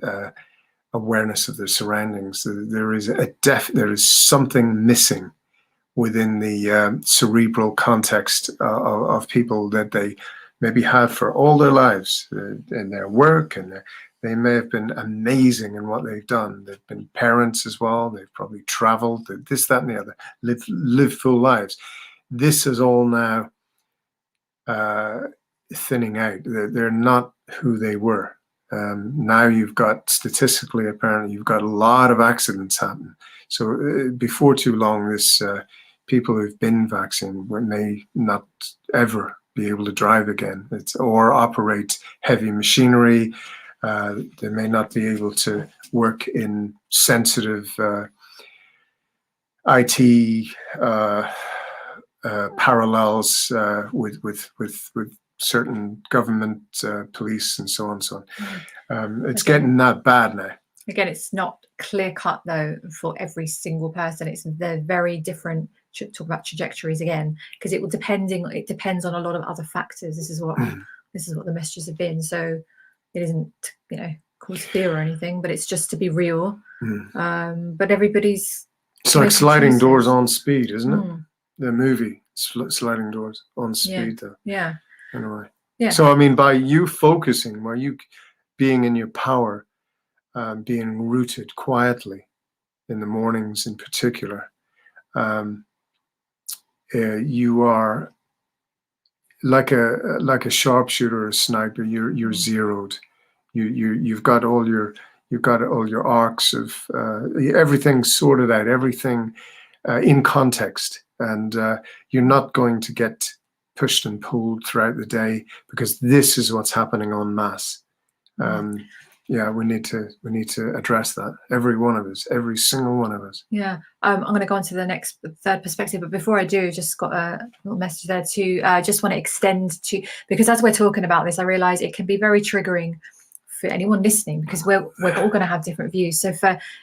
[SPEAKER 2] awareness of their surroundings. There is something missing within the cerebral context of people that they maybe had for all their lives in their work, and they may have been amazing in what they've done. They've been parents as well. They've probably traveled, this, that, and the other, lived full lives. This is all now thinning out. They're not who they were. Now you've got, statistically, apparently, you've got a lot of accidents happen. So before too long, this people who've been vaccinated may not ever be able to drive again, or operate heavy machinery. They may not be able to work in sensitive IT parallels with certain government, police, and so on and so on. It's getting that bad now. Again,
[SPEAKER 1] it's not clear cut though for every single person. They're very different. Talk about trajectories again, because it depends on a lot of other factors. This is what the messages have been. So it isn't, cause fear or anything, but it's just to be real. But everybody's,
[SPEAKER 2] it's like sliding doors on speed, isn't it? The movie Sliding Doors on Speed, though.
[SPEAKER 1] Yeah.
[SPEAKER 2] Anyway. Yeah. So I mean, by you focusing, by you being in your power, being rooted quietly in the mornings in particular, you are like a sharpshooter or a sniper. You're zeroed. You've got all your arcs of everything sorted out, everything in context, and you're not going to get pushed and pulled throughout the day, because this is what's happening en masse. Yeah, we need to address that. Every one of us, every single one of us.
[SPEAKER 1] Yeah, I'm going to go on to the third perspective, but before I do, just got a little message there too. Just want to extend to, because as we're talking about this, I realise it can be very triggering for anyone listening, because we're all going to have different views. So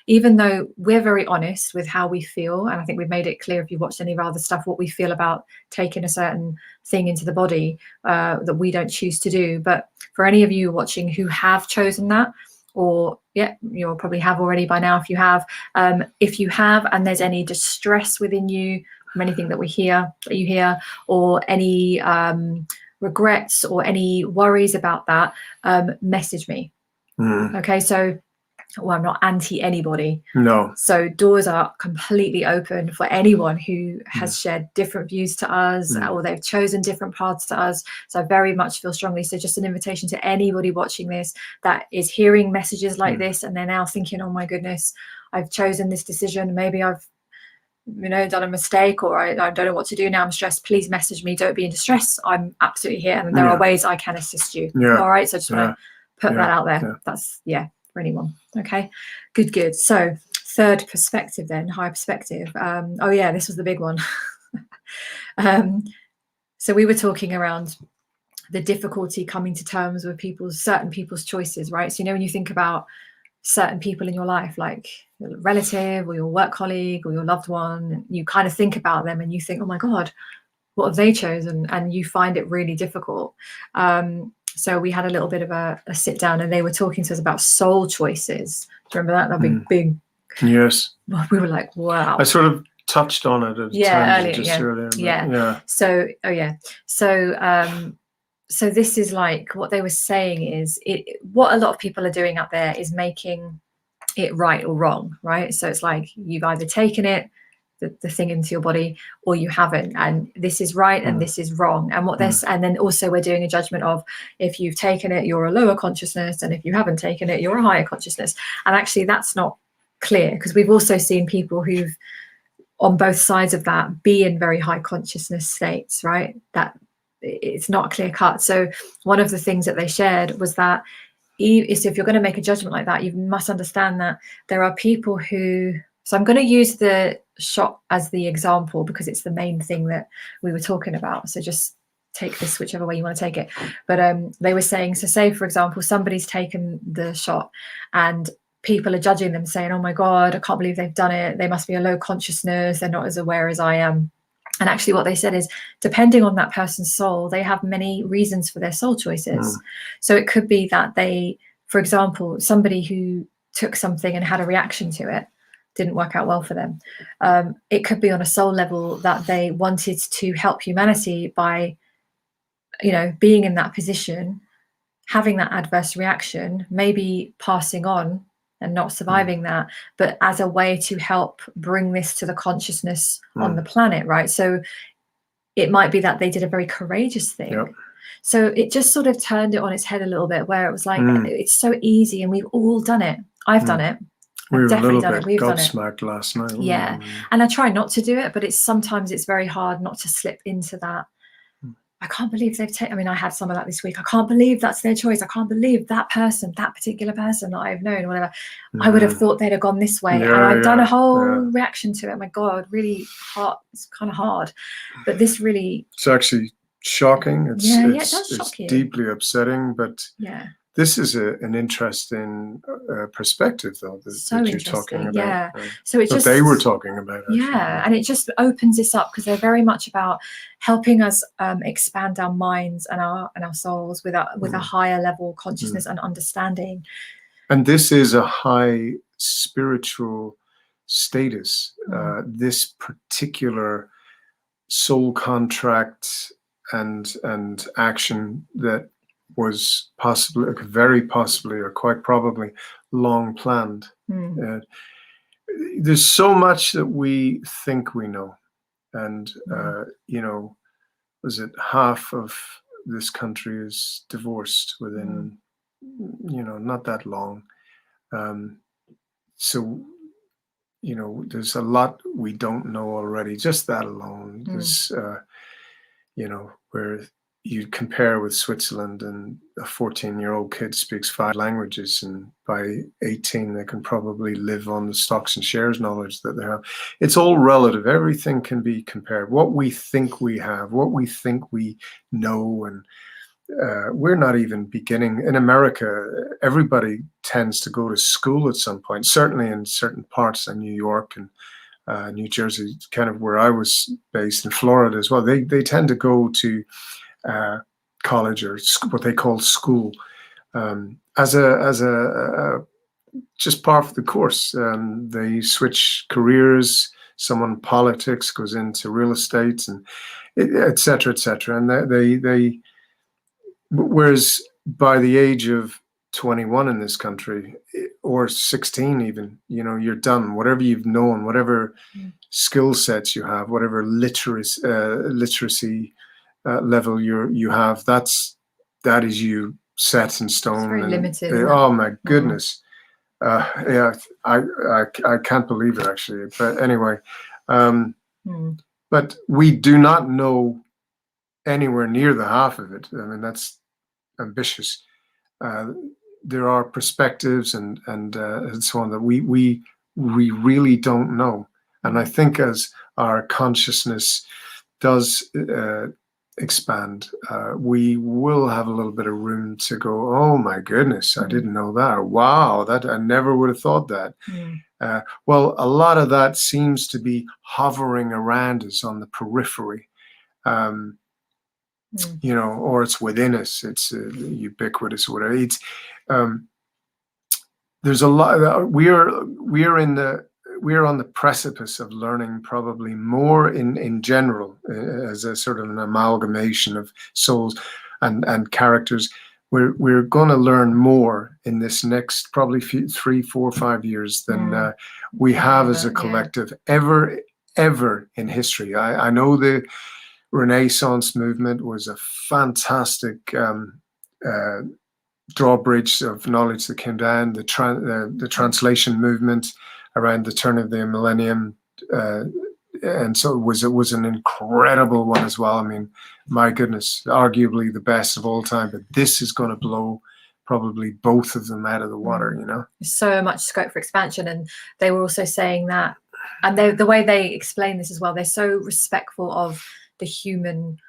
[SPEAKER 1] even though we're very honest with how we feel, and I think we've made it clear if you watched any of our other stuff, what we feel about taking a certain thing into the body that we don't choose to do. But for any of you watching who have chosen that, or you'll probably have already by now if you have, and there's any distress within you from anything that you hear, or any regrets or any worries about that, message me. Okay, so I'm not anti anybody.
[SPEAKER 2] No.
[SPEAKER 1] So doors are completely open for anyone who has shared different views to us, or they've chosen different paths to us. So I very much feel strongly. So just an invitation to anybody watching this that is hearing messages like this, and they're now thinking, oh my goodness, I've chosen this decision. Maybe I've done a mistake, or I don't know what to do now. I'm stressed. Please message me. Don't be in distress. I'm absolutely here, and there are ways I can assist you. All right. So I just want to put that out there. That's for anyone. Okay, good. So third perspective then, higher perspective. This was the big one. So we were talking around the difficulty coming to terms with certain people's choices, right? So when you think about certain people in your life, like your relative or your work colleague or your loved one, you kind of think about them and you think, oh my God, what have they chosen? And you find it really difficult. So we had a little bit of a sit down, and they were talking to us about soul choices. Do you remember that big? Yes. We were like, wow.
[SPEAKER 2] I sort of touched on it at earlier.
[SPEAKER 1] Yeah. So this is like what they were saying is what a lot of people are doing out there is making it right or wrong, right? So it's like you've either taken it, the thing into your body, or you haven't, and this is right and this is wrong. And and then also we're doing a judgment of, if you've taken it, you're a lower consciousness, and if you haven't taken it, you're a higher consciousness. And actually that's not clear, because we've also seen people who've on both sides of that be in very high consciousness states, right? That it's not clear cut. So one of the things that they shared was that if you're going to make a judgment like that, you must understand that there are people who, so I'm going to use the shot as the example because it's the main thing that we were talking about. So just take this whichever way you want to take it. But they were saying, so say for example somebody's taken the shot and people are judging them, saying, oh my god, I can't believe they've done it, they must be a low consciousness, they're not as aware as I am. And actually what they said is, depending on that person's soul, they have many reasons for their soul choices. So it could be that they, for example, somebody who took something and had a reaction to it, didn't work out well for them. It could be on a soul level that they wanted to help humanity by, you know, being in that position, having that adverse reaction, maybe passing on and not surviving that, but as a way to help bring this to the consciousness on the planet, right? So it might be that they did a very courageous thing.
[SPEAKER 2] Yep.
[SPEAKER 1] So it just sort of turned it on its head a little bit, where it was like, it's so easy and we've all done it. I've done it.
[SPEAKER 2] We were a little bit
[SPEAKER 1] We've done it.
[SPEAKER 2] gobsmacked last night.
[SPEAKER 1] Yeah. And I try not to do it, but sometimes it's very hard not to slip into that. I can't believe they've taken, I mean, I had some of that this week. I can't believe that's their choice. I can't believe that person, that particular person that I've known, whatever. I would have thought they'd have gone this way. And I've done a whole reaction to it. My God, really hard. It's kind of hard. But this really...
[SPEAKER 2] It's actually shocking. It does shock you. Deeply upsetting. But this is an interesting perspective, though, that you're talking about.
[SPEAKER 1] Yeah. So it's just...
[SPEAKER 2] they were talking about. Actually.
[SPEAKER 1] Yeah. And it just opens this up, because they're very much about helping us expand our minds and our souls with a higher level consciousness and understanding. And
[SPEAKER 2] this is a high spiritual status. This particular soul contract and action that was possibly, very possibly, or quite probably long planned. There's so much that we think we know. And, you know, was it half of this country is divorced within, you know, not that long. So, you know, there's a lot we don't know already, just that alone. There's, you know, where you compare with Switzerland, and a 14-year-old kid speaks 5 languages, and by 18 they can probably live on the stocks and shares knowledge that they have. It's all relative. Everything can be compared. What we think we have, what we think we know, and we're not even beginning. In America, everybody tends to go to school at some point, certainly in certain parts of New York and New Jersey, kind of where I was based, in Florida as well. They tend to go to college, or what they call school, as a just part of the course. They switch careers. Someone in politics goes into real estate, and et cetera, et cetera. And they whereas by the age of 21 in this country, or 16 even, you know, you're done. Whatever you've known, whatever skill sets you have, whatever literacy level you have, that is you set in stone.
[SPEAKER 1] It's very limited.
[SPEAKER 2] Oh my goodness. Yeah, I can't believe it, actually. But anyway, but we do not know anywhere near the half of it. I mean, that's ambitious. There are perspectives and so on that we really don't know. And I think as our consciousness does expand, we will have a little bit of room to go, oh my goodness, I didn't know that. Wow, that I never would have thought that. Well, a lot of that seems to be hovering around us on the periphery. You know, or it's within us. It's ubiquitous, or whatever. It's there's a lot. We are on the precipice of learning probably more in general, as a sort of an amalgamation of souls and characters. We're going to learn more in this next probably 3, 4, 5 years than we have as a collective ever in history. I know the Renaissance movement was a fantastic drawbridge of knowledge that came down. The translation movement around the turn of the millennium, and so it was an incredible one as well. I mean, my goodness, arguably the best of all time. But this is going to blow probably both of them out of the water. You know,
[SPEAKER 1] so much scope for expansion. And they were also saying that, and the way they explain this as well, they're so respectful of the human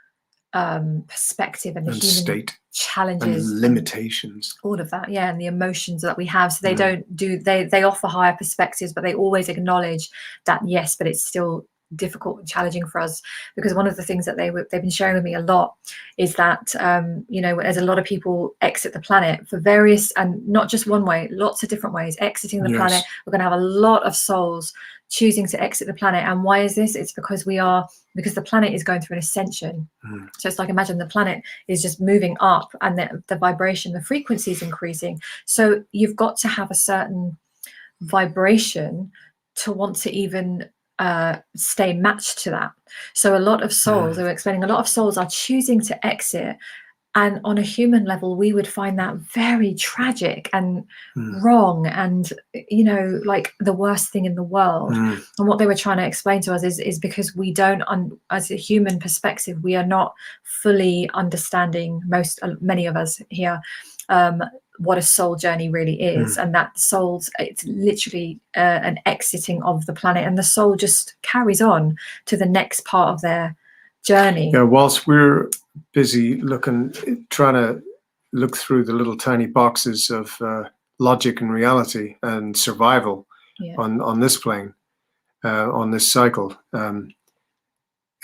[SPEAKER 1] perspective and the
[SPEAKER 2] and
[SPEAKER 1] human
[SPEAKER 2] state
[SPEAKER 1] challenges
[SPEAKER 2] and limitations.
[SPEAKER 1] all of that, and the emotions that we have. So they don't do, they offer higher perspectives, but they always acknowledge that, yes, but it's still difficult and challenging for us. Because one of the things that they've been sharing with me a lot is that as a lot of people exit the planet for various, and not just one way, lots of different ways, exiting the planet. We're going to have a lot of souls choosing to exit the planet. And why is this? It's because the planet is going through an ascension. So it's like, imagine the planet is just moving up, and the vibration, the frequency is increasing. So you've got to have a certain vibration to want to even stay matched to that. So a lot of souls, they were explaining, a lot of souls are choosing to exit, and on a human level we would find that very tragic and wrong, and like the worst thing in the world. And what they were trying to explain to us is because we don't, as a human perspective, we are not fully understanding, many of us here, what a soul journey really is. And that it's literally an exiting of the planet, and the soul just carries on to the next part of their journey.
[SPEAKER 2] Whilst we're busy trying to look through the little tiny boxes of logic and reality and survival on this plane, on this cycle,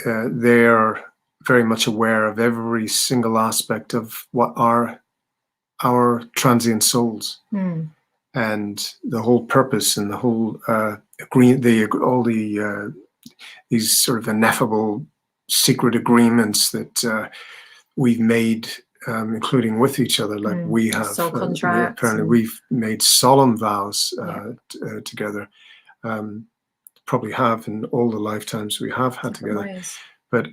[SPEAKER 2] they are very much aware of every single aspect of what our transient souls, and the whole purpose and the whole these sort of ineffable secret agreements that we've made, including with each other, like we have.
[SPEAKER 1] Soul contracts.
[SPEAKER 2] Apparently, we've made solemn vows together. Probably have in all the lifetimes we have had together.
[SPEAKER 1] Ways.
[SPEAKER 2] But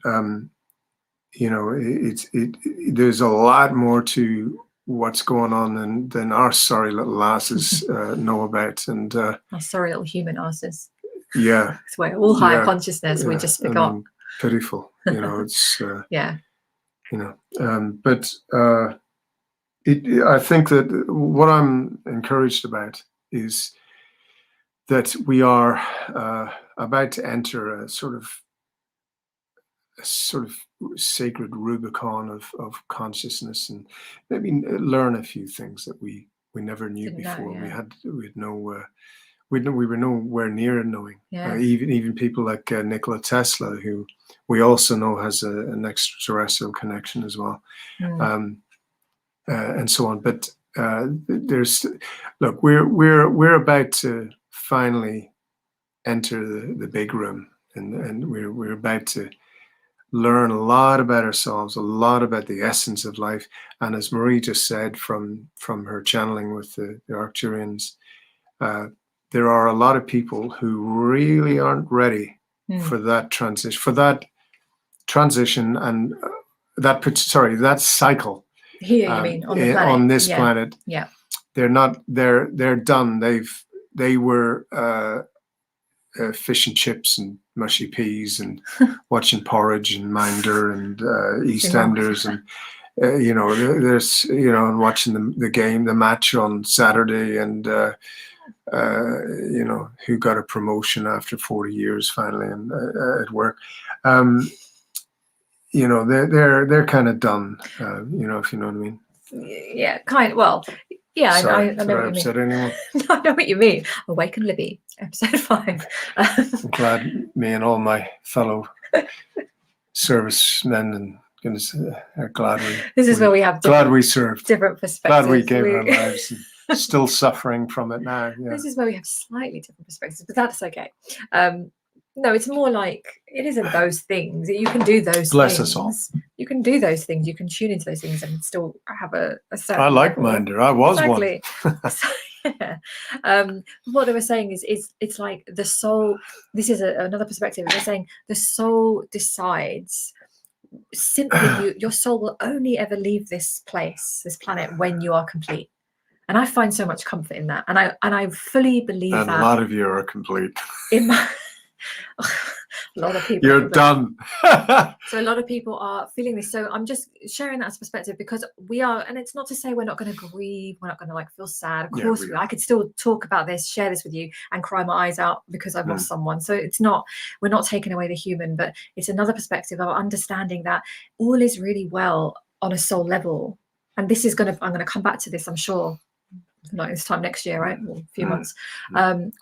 [SPEAKER 2] there's a lot more to what's going on than our sorry little asses know about, and our
[SPEAKER 1] sorry little human asses.
[SPEAKER 2] Yeah,
[SPEAKER 1] we're all higher consciousness. We just forgot.
[SPEAKER 2] I mean, pitiful, it's but I think that what I'm encouraged about is that we are about to enter a sort of sacred Rubicon of consciousness, and maybe learn a few things that we never knew before. We were nowhere near knowing. Even people like Nikola Tesla, who we also know has an extraterrestrial connection as well, and so on. But we're about to finally enter the big room, and we're about to learn a lot about ourselves, a lot about the essence of life. And as Marie just said, from her channeling with the Arcturians, there are a lot of people who really aren't ready for that transition, and that cycle.
[SPEAKER 1] Here, you mean on the planet?
[SPEAKER 2] On this planet, they're not. They're done. They were fish and chips and mushy peas and watching Porridge and Minder and EastEnders and there's and watching the match on Saturday, and who got a promotion after 40 years finally and at work. They're kind of done, if you know what I mean.
[SPEAKER 1] Yeah, kind of. Well, yeah.
[SPEAKER 2] Sorry,
[SPEAKER 1] I know what you mean.
[SPEAKER 2] Anyone?
[SPEAKER 1] No, I know what you mean. Awake Lippy, episode 5.
[SPEAKER 2] I'm glad me and all my fellow servicemen and goodness are glad we.
[SPEAKER 1] This is where we have.
[SPEAKER 2] Glad we served.
[SPEAKER 1] Different perspectives.
[SPEAKER 2] Glad we gave our lives. And still suffering from it now. Yeah.
[SPEAKER 1] This is where we have slightly different perspectives, but that's okay. No, it's more like it isn't those things. You can do those
[SPEAKER 2] Bless
[SPEAKER 1] things.
[SPEAKER 2] us all.
[SPEAKER 1] You can do those things. You can tune into those things and still have a certain
[SPEAKER 2] I like
[SPEAKER 1] level.
[SPEAKER 2] Minder. I was
[SPEAKER 1] one.
[SPEAKER 2] So,
[SPEAKER 1] what they were saying is it's like the soul. This is another perspective. They're saying the soul decides. Simply, your soul will only ever leave this planet, when you are complete. And I find so much comfort in that. And I fully believe that.
[SPEAKER 2] A lot of you are complete.
[SPEAKER 1] In my A lot of people.
[SPEAKER 2] You're done.
[SPEAKER 1] So a lot of people are feeling this. So I'm just sharing that as perspective because we are, and it's not to say we're not going to grieve, we're not going to like feel sad. Of course, I could still talk about this, share this with you, and cry my eyes out because I've lost someone. So it's not, we're not taking away the human, but it's another perspective of understanding that all is really well on a soul level. And this is I'm going to come back to this, I'm sure. Not this time next year, right? Or a few months.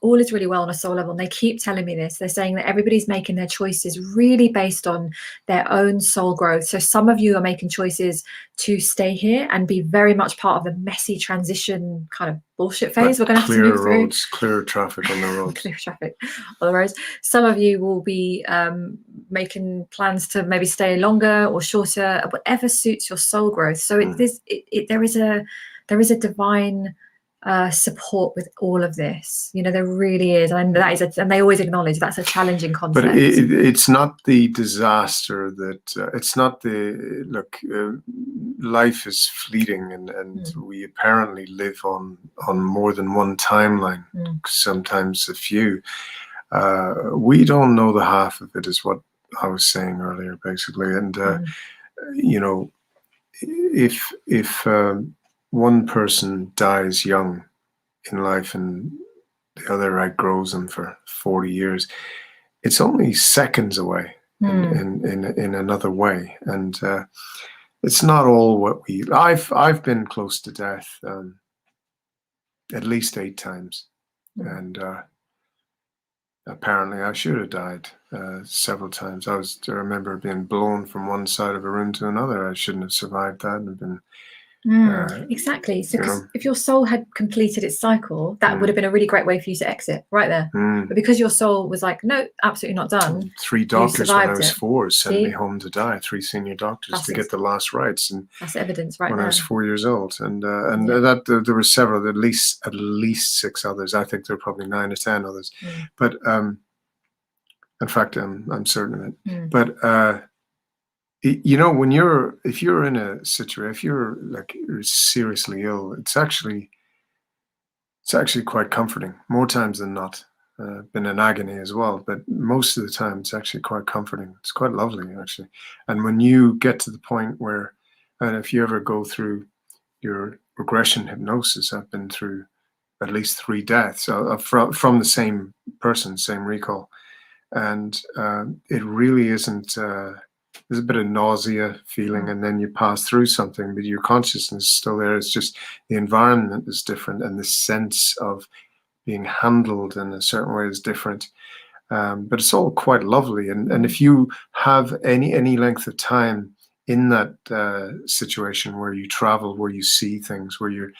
[SPEAKER 1] All is really well on a soul level. And they keep telling me this. They're saying that everybody's making their choices really based on their own soul growth. So some of you are making choices to stay here and be very much part of the messy transition kind of bullshit phase we're going to have to move through.
[SPEAKER 2] Clear traffic on the roads.
[SPEAKER 1] Clear traffic on the roads. Some of you will be making plans to maybe stay longer or shorter, whatever suits your soul growth. So there is a divine support with all of this. There really is, and that is, and they always acknowledge that's a challenging concept.
[SPEAKER 2] But it's not the disaster that it's not the look. Life is fleeting, and we apparently live on more than one timeline. Sometimes a few. We don't know the half of it, is what I was saying earlier, basically. And if one person dies young in life and the other outgrows them for 40 years, it's only seconds away in another way. And it's not all what I've been close to death at least 8 times. And apparently I should have died several times. I remember being blown from one side of a room to another. I shouldn't have survived that and been
[SPEAKER 1] exactly. So if your soul had completed its cycle, that would have been a really great way for you to exit right there. But because your soul was like, no, absolutely not done.
[SPEAKER 2] 3 doctors when I was 4 sent me home to die. 3 senior doctors to get the last rites, and
[SPEAKER 1] that's evidence right
[SPEAKER 2] when
[SPEAKER 1] there.
[SPEAKER 2] I was 4 years old, and that there were several, at least 6 others. I think there were probably 9 or 10 others, but in fact, I'm certain of it. But if you're in a situation, if you're seriously ill, it's actually quite comforting. More times than not, been in agony as well, but most of the time it's actually quite comforting. It's quite lovely, actually. And when you get to the point where, and if you ever go through your regression hypnosis, I've been through at least 3 deaths from the same person, same recall, and it really isn't. There's a bit of nausea feeling, and then you pass through something, but your consciousness is still there. It's just the environment is different, and the sense of being handled in a certain way is different. But it's all quite lovely. And if you have any length of time in that situation where you travel, where you see things, where you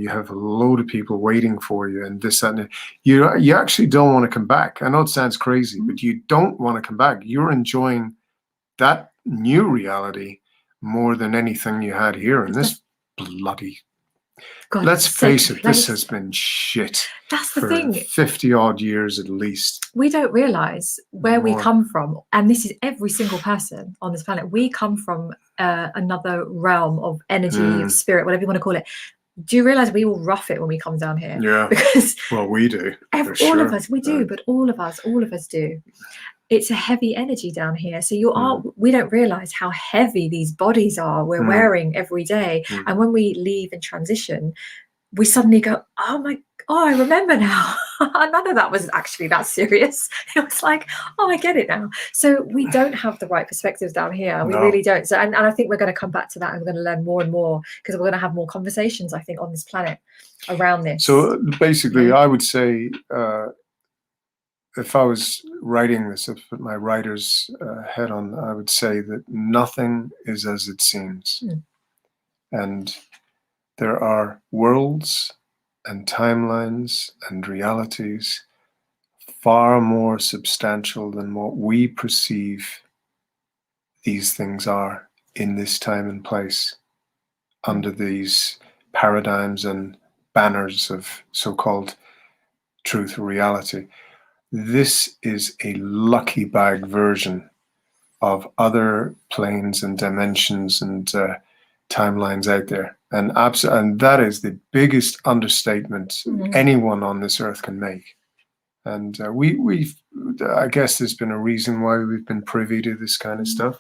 [SPEAKER 2] have a load of people waiting for you, and this, that, and you actually don't want to come back. I know it sounds crazy, but you don't want to come back. You're enjoying that new reality more than anything you had here in this bloody. God, let's face it, this has been shit.
[SPEAKER 1] That's the
[SPEAKER 2] for
[SPEAKER 1] thing.
[SPEAKER 2] 50 odd years at least.
[SPEAKER 1] We don't realize where we come from, and this is every single person on this planet. We come from another realm of energy, of spirit, whatever you want to call it. Do you realize we all rough it when we come down here?
[SPEAKER 2] Yeah.
[SPEAKER 1] Because
[SPEAKER 2] we do.
[SPEAKER 1] All of us, we do, but all of us do. It's a heavy energy down here. So we don't realize how heavy these bodies are we're wearing every day. And when we leave and transition, we suddenly go, oh, I remember now. None of that was actually that serious. It was like, I get it now. So we don't have the right perspectives down here. We really don't. So, and I think we're going to come back to that, and we're going to learn more and more, because we're going to have more conversations, I think, on this planet around this.
[SPEAKER 2] So basically, I would say, if I was writing this, if I put my writer's head on, I would say that nothing is as it seems. And there are worlds and timelines and realities far more substantial than what we perceive these things are in this time and place, under these paradigms and banners of so-called truth or reality. This is a lucky bag version of other planes and dimensions and timelines out there. And that is the biggest understatement anyone on this earth can make. And I guess there's been a reason why we've been privy to this kind of stuff.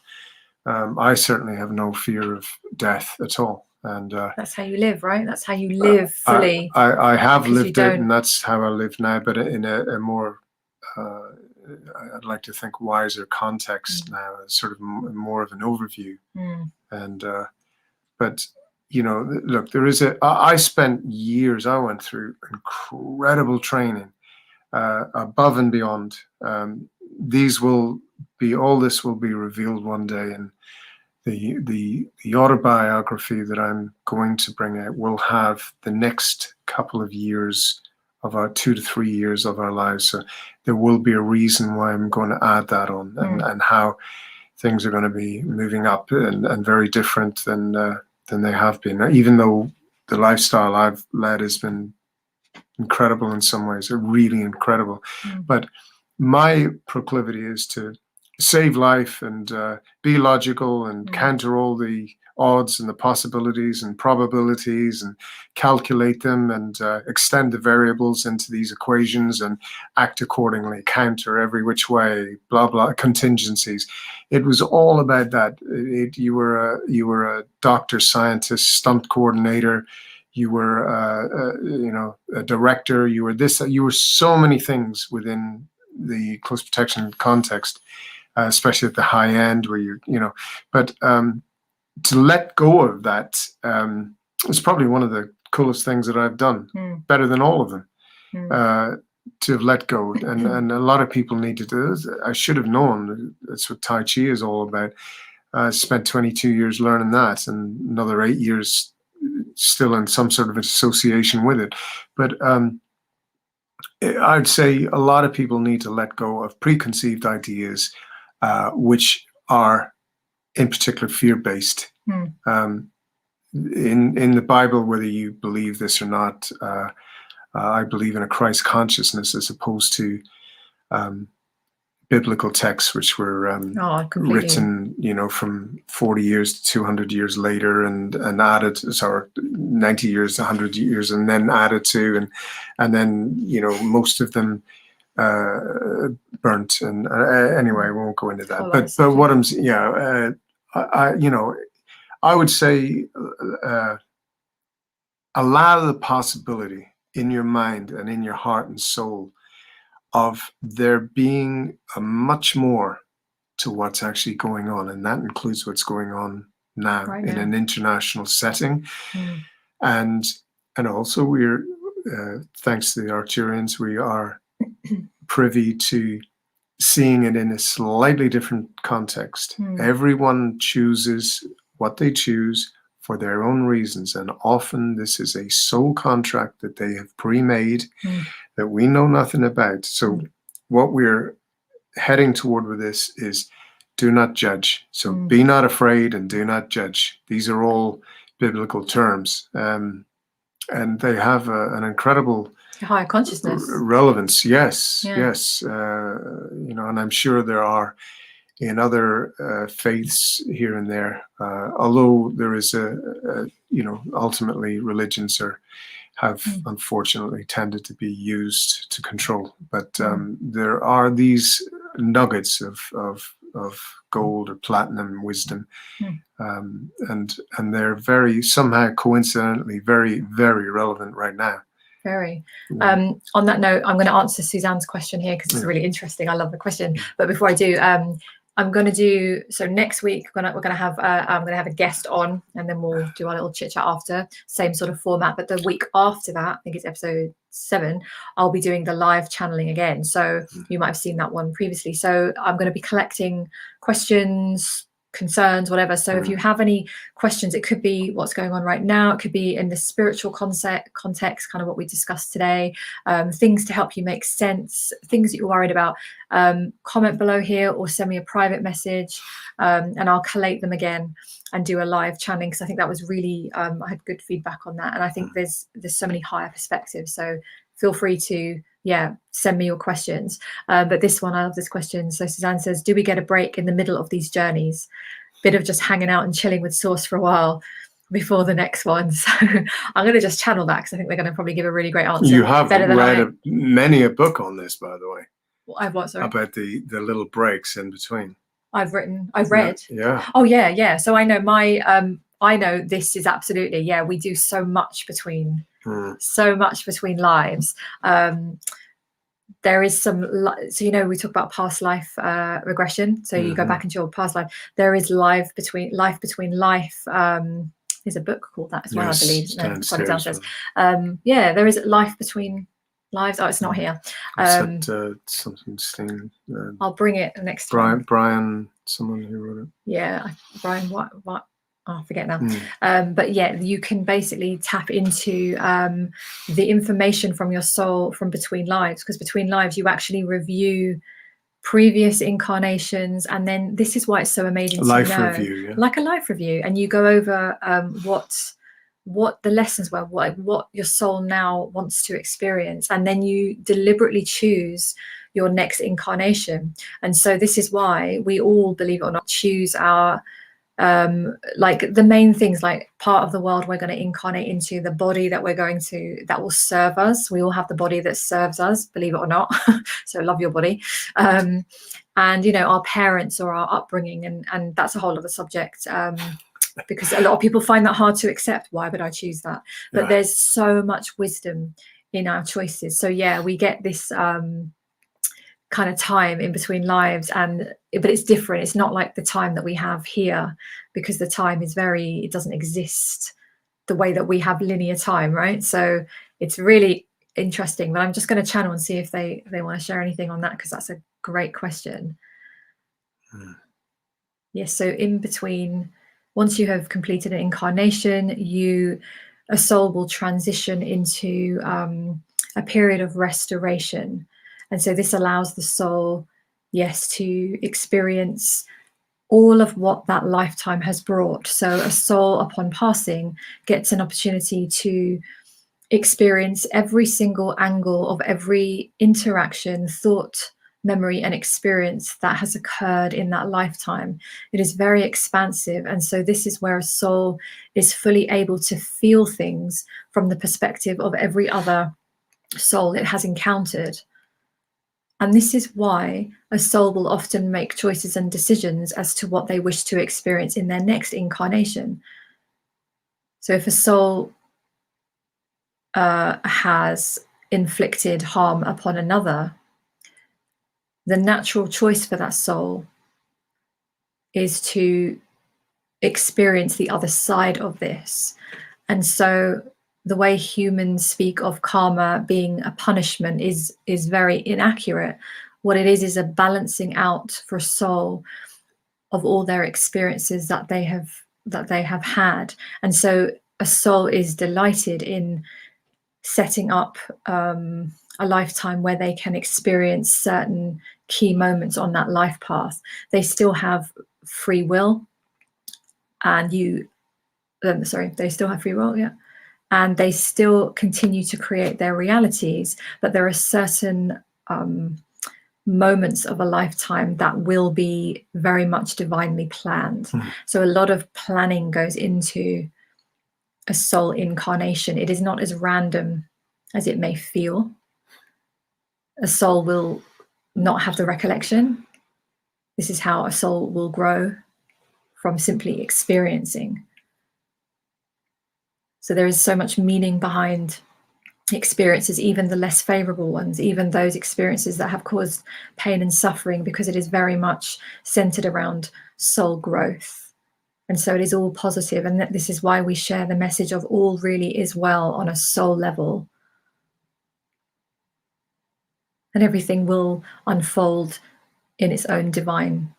[SPEAKER 2] I certainly have no fear of death at all. And
[SPEAKER 1] that's how you live, right? That's how you live fully.
[SPEAKER 2] I have lived it, and that's how I live now, but in a more, I'd like to think, wiser context now, sort of more of an overview. And, but, you know, look, I spent years, I went through incredible training, above and beyond. All this will be revealed one day, and the autobiography that I'm going to bring out will have the next couple of years of our 2 to 3 years of our lives. So there will be a reason why I'm going to add that on, and how things are going to be moving up and very different than they have been. Even though the lifestyle I've led has been incredible in some ways, really incredible. But my proclivity is to save life and be logical and counter all the odds and the possibilities and probabilities and calculate them and extend the variables into these equations and act accordingly, counter every which way, blah, blah, contingencies. It was all about that. You were a doctor, scientist, stunt coordinator. You were, a director. You were this. You were so many things within the close protection context, especially at the high end, where But to let go of that is probably one of the coolest things that I've done. Better than all of them. To have let go, and a lot of people need to do this. I should have known. That's what Tai Chi is all about. I spent 22 years learning that, and another 8 years still in some sort of association with it. But I'd say a lot of people need to let go of preconceived ideas, which are in particular fear-based. In the Bible, whether you believe this or not, I believe in a Christ consciousness as opposed to biblical texts, which were written, from 40 years to 200 years later, and added, 90 years, 100 years, and then added to, and then most of them burnt. And anyway, I won't go into that. But what I would say, allow the possibility in your mind and in your heart and soul of there being a much more to what's actually going on, and that includes what's going on now in an international setting. And also we're thanks to the Arcturians, we are privy to seeing it in a slightly different context. Everyone chooses what they choose for their own reasons, and often this is a soul contract that they have pre-made that we know nothing about. So what we're heading toward with this is do not judge. So be not afraid and do not judge. These are all biblical terms, and they have an incredible
[SPEAKER 1] higher consciousness
[SPEAKER 2] relevance. Yes. And I'm sure there are in other faiths here and there, although there is ultimately religions have unfortunately tended to be used to control. But there are these nuggets of gold or platinum wisdom, and they're very, somehow coincidentally, very, very relevant right now.
[SPEAKER 1] Very. On that note, I'm going to answer Suzanne's question here because it's really interesting. I love the question. But before I do, I'm going to do, so next week we're going to have I'm going to have a guest on, and then we'll do our little chit chat after, same sort of format. But the week after that, I think it's episode 7, I'll be doing the live channeling again. So you might have seen that one previously. So I'm going to be collecting questions, concerns, whatever. So if you have any questions, it could be what's going on right now, it could be in the spiritual context, kind of what we discussed today, things to help you make sense, things that you're worried about, comment below here or send me a private message, and I'll collate them again and do a live channeling, because I think that was really I had good feedback on that, and I think there's so many higher perspectives. So feel free to send me your questions. But this one, I love this question. So Suzanne says, do we get a break in the middle of these journeys? Bit of just hanging out and chilling with Source for a while. before the next one. So I'm going to just channel that because I think they're going to probably give a really great answer.
[SPEAKER 2] You have
[SPEAKER 1] better than
[SPEAKER 2] read many a book on this, by the way.
[SPEAKER 1] I've what, sorry?
[SPEAKER 2] About the little breaks in between.
[SPEAKER 1] I've read.
[SPEAKER 2] Yeah.
[SPEAKER 1] Oh yeah. So I know I know this is absolutely, we do so much between lives. There is some, so we talk about past life regression. So you go back into your past life. There is life between life. There's a book called that as well, I believe. Downstairs. There is life between lives. Oh, it's not here.
[SPEAKER 2] Something Sting.
[SPEAKER 1] I'll bring it next time.
[SPEAKER 2] Brian, someone who wrote it.
[SPEAKER 1] Yeah, Brian. What? I forget now. But you can basically tap into the information from your soul from between lives, because between lives you actually review previous incarnations, and then this is why it's so amazing
[SPEAKER 2] like a life review,
[SPEAKER 1] and you go over what the lessons were, what your soul now wants to experience, and then you deliberately choose your next incarnation. And so this is why we all, believe it or not, choose our like the main things, like part of the world we're going to incarnate into, the body that that will serve us. We all have the body that serves us, believe it or not. So love your body. And our parents or our upbringing, and that's a whole other subject, because a lot of people find that hard to accept. Why would I choose that? But there's so much wisdom in our choices. So we get this kind of time in between lives, but it's different. It's not like the time that we have here, because the time is it doesn't exist the way that we have linear time, right? So it's really interesting. But I'm just going to channel and see if they want to share anything on that, because that's a great question. Yes, so in between, once you have completed an incarnation, a soul will transition into a period of restoration. And so this allows the soul, to experience all of what that lifetime has brought. So a soul, upon passing, gets an opportunity to experience every single angle of every interaction, thought, memory, and experience that has occurred in that lifetime. It is very expansive. And so this is where a soul is fully able to feel things from the perspective of every other soul it has encountered. And this is why a soul will often make choices and decisions as to what they wish to experience in their next incarnation. So if a soul has inflicted harm upon another, the natural choice for that soul is to experience the other side of this. And so the way humans speak of karma being a punishment is very inaccurate. What it is a balancing out for a soul of all their experiences that they have had. And so a soul is delighted in setting up a lifetime where they can experience certain key moments on that life path. They still have free will, and they still have free will, and they still continue to create their realities, but there are certain moments of a lifetime that will be very much divinely planned. So a lot of planning goes into a soul incarnation. It is not as random as it may feel. A soul will not have the recollection. This is how a soul will grow, from simply experiencing. So there is so much meaning behind experiences, even the less favorable ones, even those experiences that have caused pain and suffering, because it is very much centered around soul growth. And so it is all positive. And this is why we share the message of all really is well on a soul level. And everything will unfold in its own divine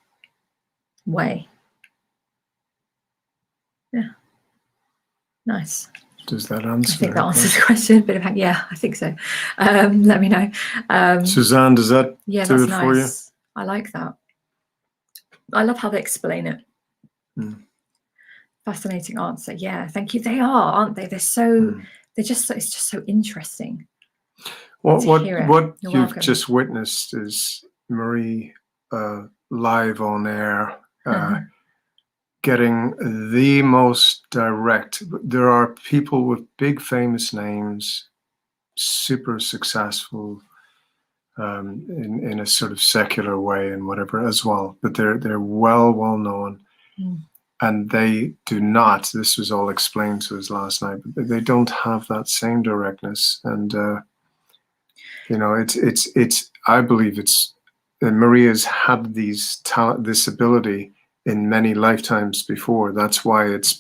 [SPEAKER 1] way. Yeah. Nice.
[SPEAKER 2] Does that answer?
[SPEAKER 1] I think that answers the question. Bit of I think so. Let me know.
[SPEAKER 2] Suzanne, does that do
[SPEAKER 1] that's
[SPEAKER 2] it
[SPEAKER 1] nice.
[SPEAKER 2] for you?
[SPEAKER 1] I like that. I love how they explain it. Fascinating answer. Yeah, thank you. They are, aren't they? They're so. They're just. It's just so interesting.
[SPEAKER 2] What you've
[SPEAKER 1] welcome.
[SPEAKER 2] just witnessed is Marie live on air getting the most direct. There are people with big famous names, super successful in a sort of secular way and whatever as well, but they're well known. And they do not, this was all explained to us last night, but they don't have that same directness. And, it's I believe it's, Maria's had this ability in many lifetimes before. That's why it's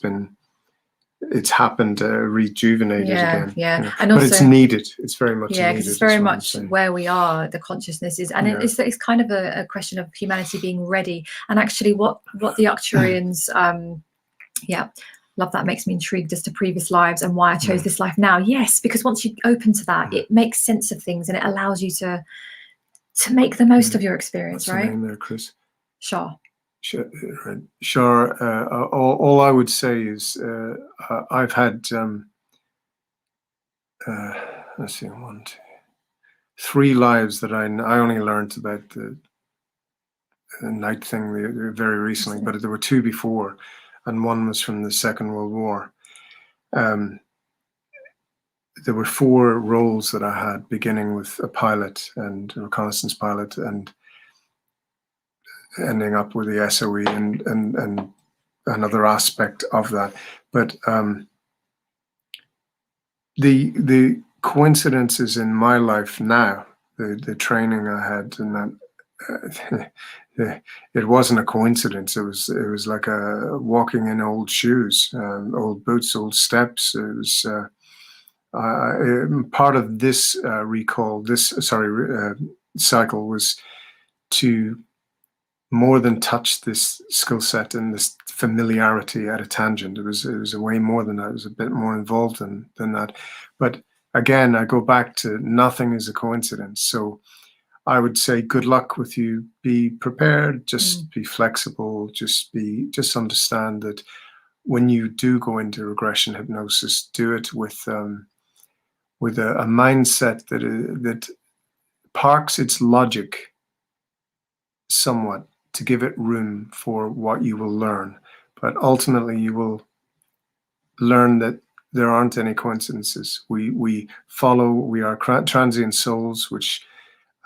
[SPEAKER 2] happened, rejuvenated again.
[SPEAKER 1] Yeah. And
[SPEAKER 2] but
[SPEAKER 1] also,
[SPEAKER 2] it's needed. It's very much needed.
[SPEAKER 1] Because it's very much where we are, the consciousness is, and it's kind of a question of humanity being ready. And actually what the Arcturians, love that, makes me intrigued as to previous lives and why I chose this life now. Yes, because once you open to that, it makes sense of things and it allows you to make the most of your experience.
[SPEAKER 2] What's
[SPEAKER 1] right?
[SPEAKER 2] the name there, Chris?
[SPEAKER 1] Shah.
[SPEAKER 2] Sure. All I would say is I've had let's see, 1, 2, 3 lives that I only learned about the night thing very recently, but there were 2 before, and one was from the Second World War. There were 4 roles that I had, beginning with a pilot and a reconnaissance pilot, and ending up with the SOE and another aspect of that. But the coincidences in my life now, the training I had, and that it wasn't a coincidence. It was like a walking in old shoes, old boots, old steps. It was part of this cycle was to more than touch this skill set and this familiarity at a tangent. It was a way more than that. It was a bit more involved than that. But again, I go back to nothing is a coincidence. So I would say good luck with you. Be prepared, just be flexible, just understand that when you do go into regression hypnosis, do it with a mindset that parks its logic somewhat to give it room for what you will learn. But ultimately you will learn that there aren't any coincidences. We are transient souls which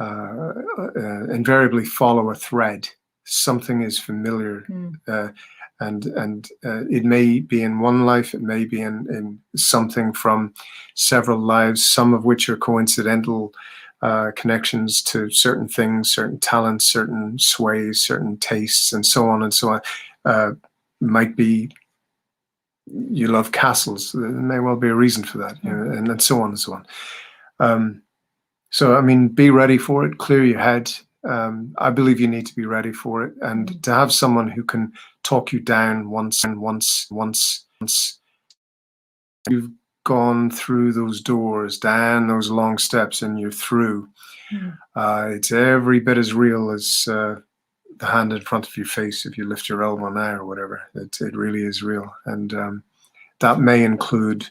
[SPEAKER 2] invariably follow a thread. Something is familiar, and it may be in one life, it may be in something from several lives, some of which are coincidental connections to certain things, certain talents, certain sways, certain tastes, and so on and so on. Might be you love castles. There may well be a reason for that, and so on and so on. So, I mean, be ready for it. Clear your head. I believe you need to be ready for it, and to have someone who can talk you down once you've gone through those doors, down those long steps, and you're through. It's every bit as real as the hand in front of your face if you lift your elbow now or whatever. It really is real, and that may include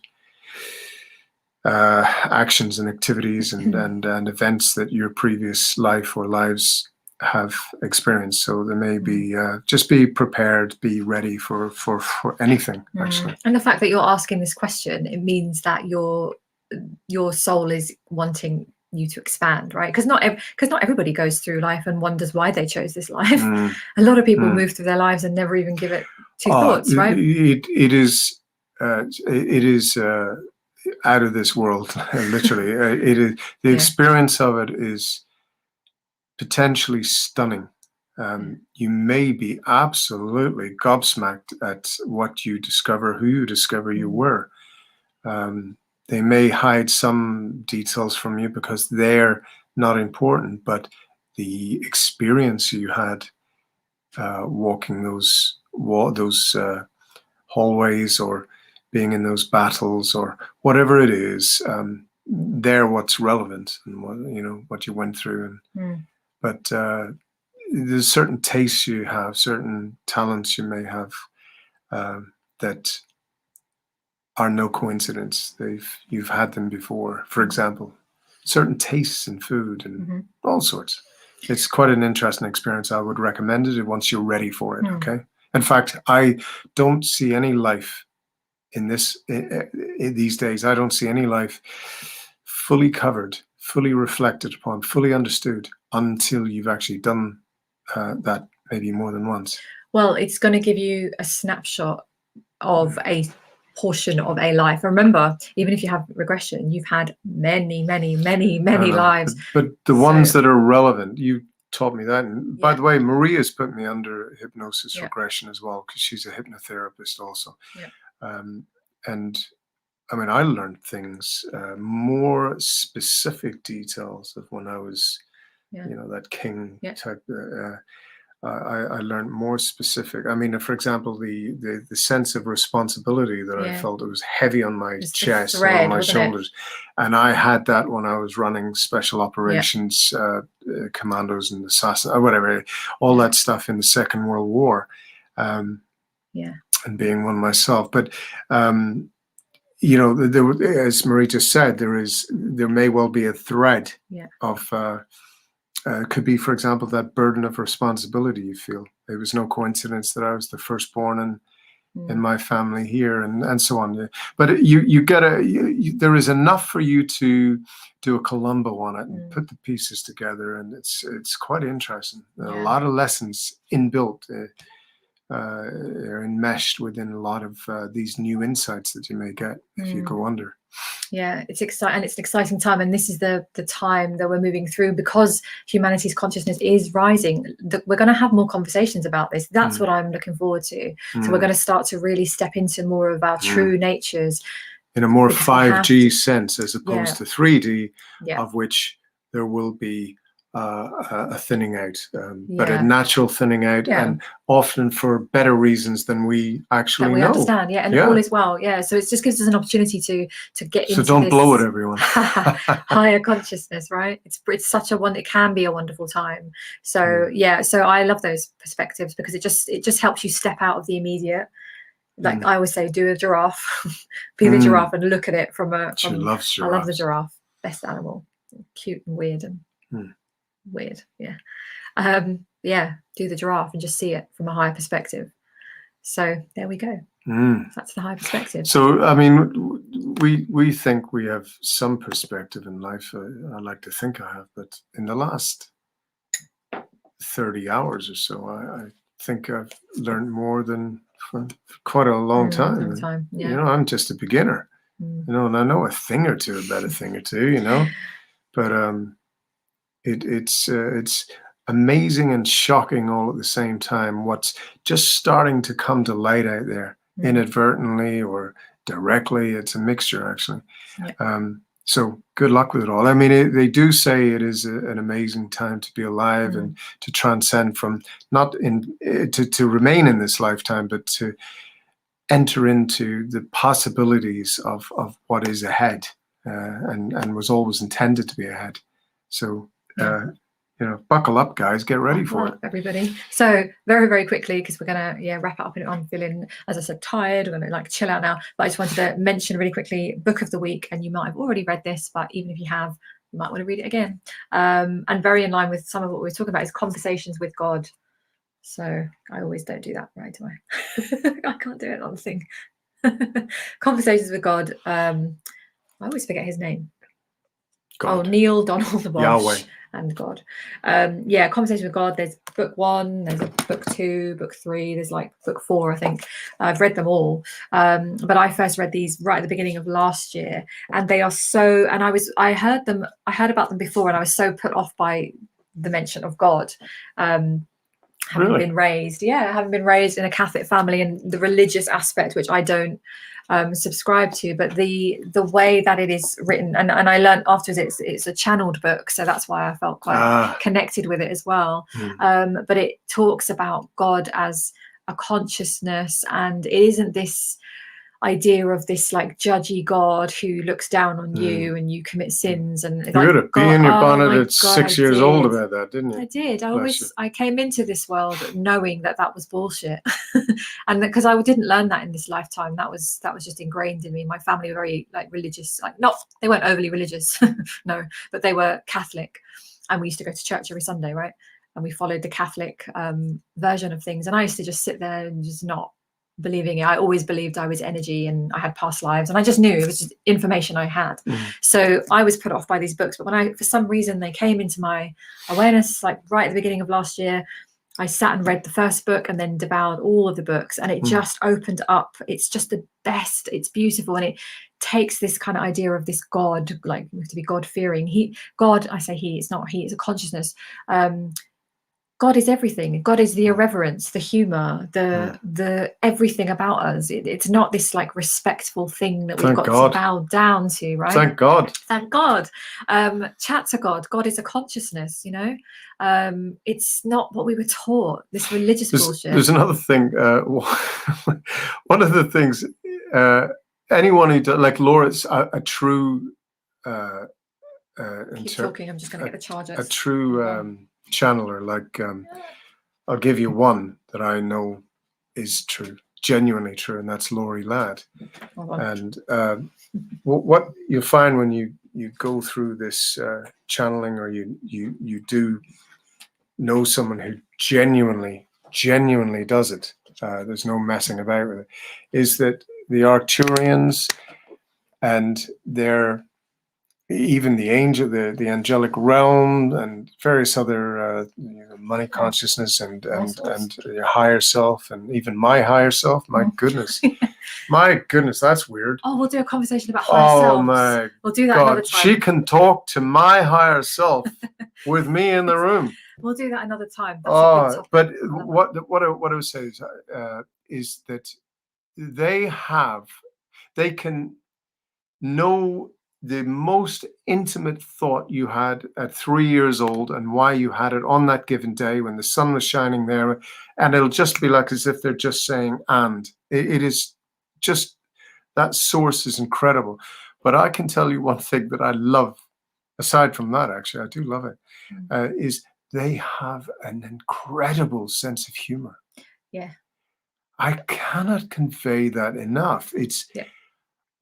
[SPEAKER 2] actions and activities and events that your previous life or lives have experienced. So there may be just be prepared, be ready for anything, actually.
[SPEAKER 1] And the fact that you're asking this question, it means that your soul is wanting you to expand, right? Because not everybody goes through life and wonders why they chose this life. A lot of people move through their lives and never even give it 2 thoughts, right?
[SPEAKER 2] It is out of this world, literally. It is, the experience of it is potentially stunning. You may be absolutely gobsmacked at what you discover, who you discover you were. They may hide some details from you because they're not important, but the experience you had walking those hallways or being in those battles or whatever it is, they're what's relevant and what you went through. But there's certain tastes you have, certain talents you may have that are no coincidence. You've had them before. For example, certain tastes in food and all sorts. It's quite an interesting experience. I would recommend it once you're ready for it. Okay, In fact, I don't see any life in these days. I don't see any life fully covered, fully reflected upon, fully understood until you've actually done that maybe more than once.
[SPEAKER 1] Well, it's going to give you a snapshot of a portion of a life. Remember, even if you have regression, you've had many lives.
[SPEAKER 2] But the ones that are relevant, you taught me that. And by the way, Maria's put me under hypnosis regression as well, because she's a hypnotherapist also. And I mean, I learned things, more specific details of when I was, that king type. I learned more specific. I mean, for example, the sense of responsibility that I felt, it was heavy on my chest and on my shoulders. And I had that when I was running special operations, commandos and assassins, or whatever, all that stuff in the Second World War, and being one myself. But, as Marie just said, there may well be a thread of, could be, for example, that burden of responsibility you feel. It was no coincidence that I was the firstborn in my family here, and so on. But there is enough for you to do a Columbo on it and put the pieces together, and it's quite interesting. A lot of lessons inbuilt, are enmeshed within a lot of these new insights that you may get if you go under.
[SPEAKER 1] Yeah, it's exciting, and it's an exciting time, and this is the time that we're moving through, because humanity's consciousness is rising. We're going to have more conversations about this. That's what I'm looking forward to. So we're going to start to really step into more of our true natures
[SPEAKER 2] in a more 5G sense, as opposed to 3D, of which there will be a thinning out, but a natural thinning out, and often for better reasons than we actually know.
[SPEAKER 1] Understand, and all is well. So it just gives us an opportunity to get into.
[SPEAKER 2] So don't blow it, everyone.
[SPEAKER 1] Higher consciousness, right? It's such it can be a wonderful time. So so I love those perspectives, because it just helps you step out of the immediate. Like I always say, do a giraffe, be the giraffe, and look at it from
[SPEAKER 2] She loves giraffes.
[SPEAKER 1] I love the giraffe, best animal, cute and weird and. Weird, do the giraffe and just see it from a higher perspective. So there we go. That's the high perspective.
[SPEAKER 2] So I mean, we think we have some perspective in life. I like to think I have, but in the last 30 hours or so, I think I've learned more than for quite a long time. I'm just a beginner, and I know a thing or two about a thing or two, but it's amazing and shocking all at the same time what's just starting to come to light out there, inadvertently or directly. It's a mixture, actually. So good luck with it all. I mean, they do say it is an amazing time to be alive and to transcend from to remain in this lifetime, but to enter into the possibilities of what is ahead, and was always intended to be ahead. So buckle up, guys, get ready for it,
[SPEAKER 1] everybody. So very, very quickly, because we're gonna wrap it up, and I'm feeling, as I said, tired. We're gonna chill out now, but I just wanted to mention really quickly book of the week, and you might have already read this, but even if you have, you might want to read it again, and very in line with some of what we were talking about is Conversations with God. So I always don't do that, right? Do I? I can't do it on the thing. Conversations with God. I always forget his name. God. Neil Donald Walsh.
[SPEAKER 2] Yahweh.
[SPEAKER 1] And God. Conversation with God. There's book 1, there's a book 2, book 3, there's book 4, I think. I've read them all. But I first read these right at the beginning of last year, and they are so, and I heard about them before, and I was so put off by the mention of God. Having been raised in a Catholic family, and the religious aspect, which I don't subscribe to, but the way that it is written, and I learned afterwards it's a channeled book, so that's why I felt quite connected with it as well. But it talks about God as a consciousness, and it isn't this idea of this judgy God who looks down on you and you commit sins. And
[SPEAKER 2] you got to be in your bonnet at 6 years old about that, didn't you?
[SPEAKER 1] I did. I came into this world knowing that was bullshit, and because I didn't learn that in this lifetime. That was just ingrained in me. My family were very religious, they weren't overly religious, no, but they were Catholic, and we used to go to church every Sunday, right? and we followed the Catholic version of things. And I used to just sit there and just not believing it. I always believed I was energy and I had past lives, and I just knew it was just information I had. So I was put off by these books, but when for some reason they came into my awareness, like right at the beginning of last year, I sat and read the first book and then devoured all of the books, and it just opened up. It's just the best. It's beautiful, and it takes this kind of idea of this God, like we have to be God-fearing. I say he, it's not he, it's a consciousness. God is everything. God is the irreverence, the humor, the everything about us. It's not this like respectful thing that we've got to bow down to, right?
[SPEAKER 2] Thank God.
[SPEAKER 1] Thank God. Chat to God. God is a consciousness, you know. It's not what we were taught, this religious bullshit.
[SPEAKER 2] There's another thing. One of the things, anyone who does, like Laura's a true
[SPEAKER 1] keep talking, I'm just going to get the charger.
[SPEAKER 2] A true channeler, like I'll give you one that I know is true, genuinely true, and that's Laurie Ladd. And what you find when you go through this channeling, or you do know someone who genuinely does it, there's no messing about with it, is that the Arcturians and their even the angel, the angelic realm, and various other money consciousness, and your higher self, and even my higher self. My goodness, my goodness, that's weird.
[SPEAKER 1] Oh, we'll do a conversation about higher selves.
[SPEAKER 2] Oh my
[SPEAKER 1] we'll do that
[SPEAKER 2] God,
[SPEAKER 1] another time.
[SPEAKER 2] She can talk to my higher self with me in the room.
[SPEAKER 1] We'll do that another time. That's a good topic.
[SPEAKER 2] But what I would say is that they can know the most intimate thought you had at 3 years old, and why you had it on that given day when the sun was shining there, and it'll just be like as if they're just saying, and it is just, that source is incredible. But I can tell you one thing that I love, aside from that, actually, I do love it, is they have an incredible sense of humor.
[SPEAKER 1] Yeah.
[SPEAKER 2] I cannot convey that enough.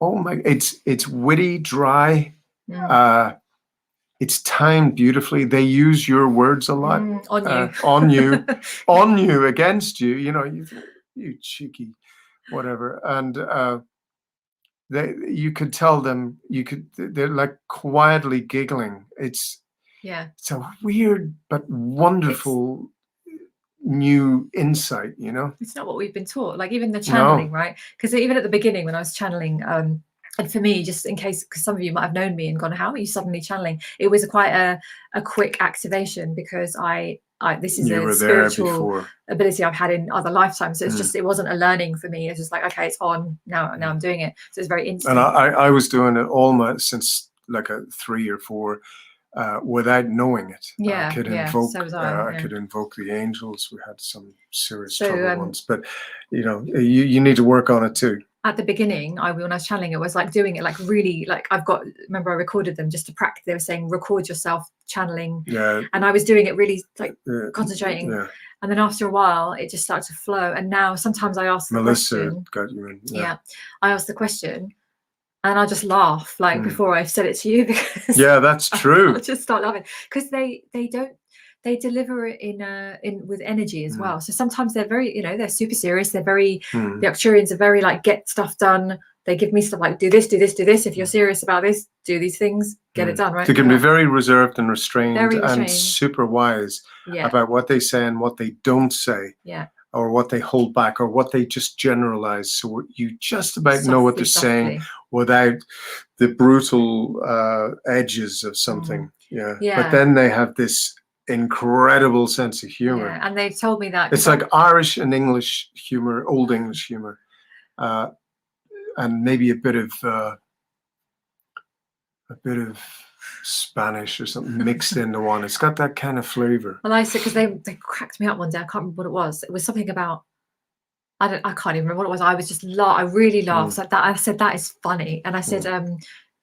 [SPEAKER 2] Oh my! It's witty, dry. It's timed beautifully. They use your words a lot. On you, against you. You know, you cheeky, whatever. And you could tell them. They're like quietly giggling. It's a weird but wonderful new insight, you know.
[SPEAKER 1] It's not what we've been taught, like even the channeling, right? Because even at the beginning when I was channeling, and for me, just in case, because some of you might have known me and gone, how are you suddenly channeling? It was quite a quick activation, because this is a spiritual ability I've had in other lifetimes, so it's just, it wasn't a learning for me. It's just like, okay, it's on now I'm doing it, so it's very instant.
[SPEAKER 2] And I was doing it since like a 3 or 4 without knowing it. I could invoke. So I could invoke the angels. We had some serious trouble once, but you know, you need to work on it too.
[SPEAKER 1] At the beginning, when I was channeling, it was like doing it like really, like remember I recorded them just to practice. They were saying record yourself channeling, and I was doing it really like concentrating. And then after a while, it just started to flow. And now sometimes I ask the question. Got you in. I ask the question. And I'll just laugh before I've said it to you, because
[SPEAKER 2] that's true.
[SPEAKER 1] I'll just start laughing, because they deliver it in with energy as well. So sometimes they're very, they're super serious. They're very the Arcturians are very like, get stuff done. They give me stuff like, do this, do this, do this. If you're serious about this, do these things, get it done, right?
[SPEAKER 2] They can be very reserved and restrained, and super wise about what they say and what they don't say. Or what they hold back, or what they just generalize, so you just about know what they're saying without the brutal edges of something. But then they have this incredible sense of humor.
[SPEAKER 1] And they've told me that
[SPEAKER 2] it's like Irish and English humor, old English humor, and maybe a bit of Spanish or something mixed into one. It's got that kind of flavor.
[SPEAKER 1] Well, I said, because they cracked me up one day. I can't remember what it was. It was something about, I can't even remember what it was. I was just I really laughed like that. I said, that is funny. And I said,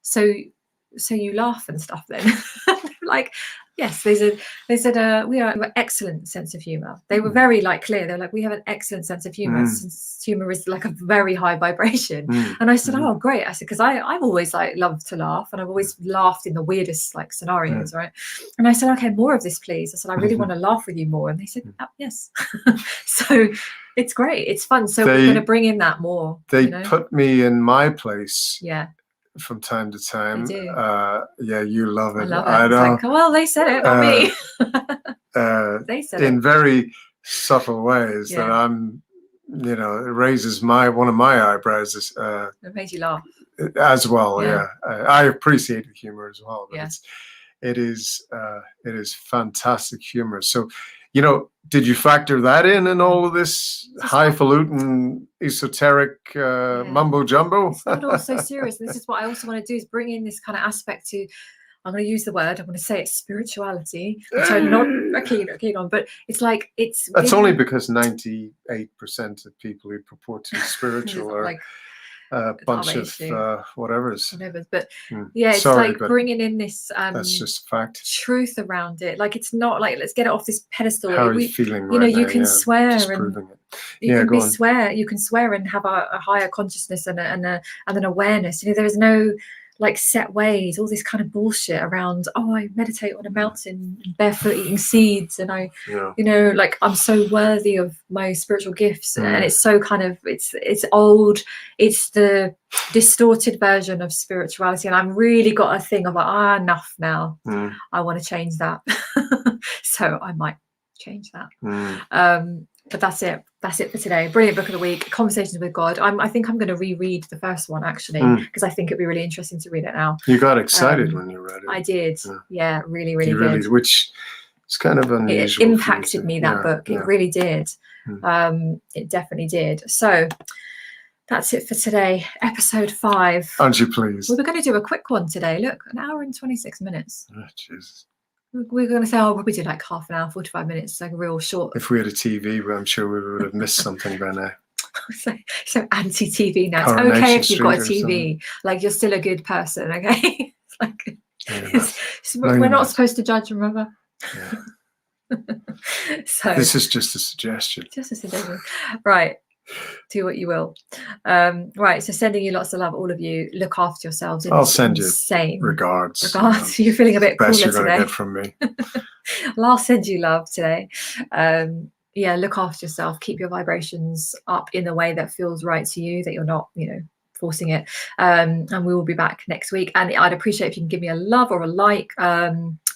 [SPEAKER 1] so you laugh and stuff then? Like, Yes, they said we have an excellent sense of humor. They were very clear. They're like, we have an excellent sense of humor. Since humor is like a very high vibration. And I said, oh, great. I said, because I've always loved to laugh, and I've always laughed in the weirdest scenarios, right? And I said, okay, more of this, please. I said, I really want to laugh with you more. And they said, yes. So it's great. It's fun. So we're going to bring in that more.
[SPEAKER 2] They put me in my place.
[SPEAKER 1] Yeah.
[SPEAKER 2] From time to time.
[SPEAKER 1] They do.
[SPEAKER 2] Yeah, you love it.
[SPEAKER 1] I love it.
[SPEAKER 2] I know.
[SPEAKER 1] It's like, well, they said it, not me. They said
[SPEAKER 2] in
[SPEAKER 1] it.
[SPEAKER 2] very subtle ways that I'm, it raises one of my eyebrows.
[SPEAKER 1] It made you laugh.
[SPEAKER 2] As well, yeah. I appreciate the humor as well, but it is fantastic humor. So, did you factor that in all of this highfalutin, esoteric mumbo jumbo?
[SPEAKER 1] It's not all so serious. This is what I also want to do, is bring in this kind of aspect to, I'm going to use the word, I'm going to say it, spirituality, which I'm not keen on, but it's like, it's...
[SPEAKER 2] That's only because 98% of people who purport to be spiritual are... a bunch of whatever's.
[SPEAKER 1] But it's bringing in this
[SPEAKER 2] that's just a fact.
[SPEAKER 1] Truth around it. Like, it's not like, let's get it off this pedestal.
[SPEAKER 2] How are you feeling right
[SPEAKER 1] you
[SPEAKER 2] now?
[SPEAKER 1] can swear
[SPEAKER 2] just
[SPEAKER 1] and
[SPEAKER 2] proving it.
[SPEAKER 1] You can swear and have a higher consciousness and an awareness. There is no set ways, all this kind of bullshit around, I meditate on a mountain barefoot eating seeds, and I'm so worthy of my spiritual gifts. And it's so kind of, it's old, it's the distorted version of spirituality, and I'm really got a thing of enough now. I want to change that. So I might change that. But that's it for today. Brilliant book of the week, Conversations with God. I think I'm going to reread the first one, actually, because I think it'd be really interesting to read it now.
[SPEAKER 2] You got excited when you read it.
[SPEAKER 1] I did. Yeah, really good.
[SPEAKER 2] Which is kind of unusual.
[SPEAKER 1] It impacted me, that book. It really did. It definitely did. So that's it for today, episode 5.
[SPEAKER 2] Aren't you pleased?
[SPEAKER 1] We were going to do a quick one today. Look, 1 hour and 26 minutes.
[SPEAKER 2] Oh, Jesus.
[SPEAKER 1] We're going to say, we'll probably do half an hour, 45 minutes, like a real short.
[SPEAKER 2] If we had a TV, I'm sure we would have missed something by now.
[SPEAKER 1] so anti-TV now. It's okay if you've got a TV. You're still a good person, okay? We're not supposed to judge, remember?
[SPEAKER 2] Yeah.
[SPEAKER 1] So
[SPEAKER 2] this is just a suggestion.
[SPEAKER 1] Just a suggestion. Right. Do what you will. Right, so sending you lots of love, all of you. Look after yourselves.
[SPEAKER 2] I'll send you regards.
[SPEAKER 1] You're feeling a bit cooler
[SPEAKER 2] best you're
[SPEAKER 1] today.
[SPEAKER 2] Gonna get from me.
[SPEAKER 1] Well, I'll send you love today. Look after yourself. Keep your vibrations up in the way that feels right to you, that you're not, forcing it. And we will be back next week. And I'd appreciate if you can give me a love or a like,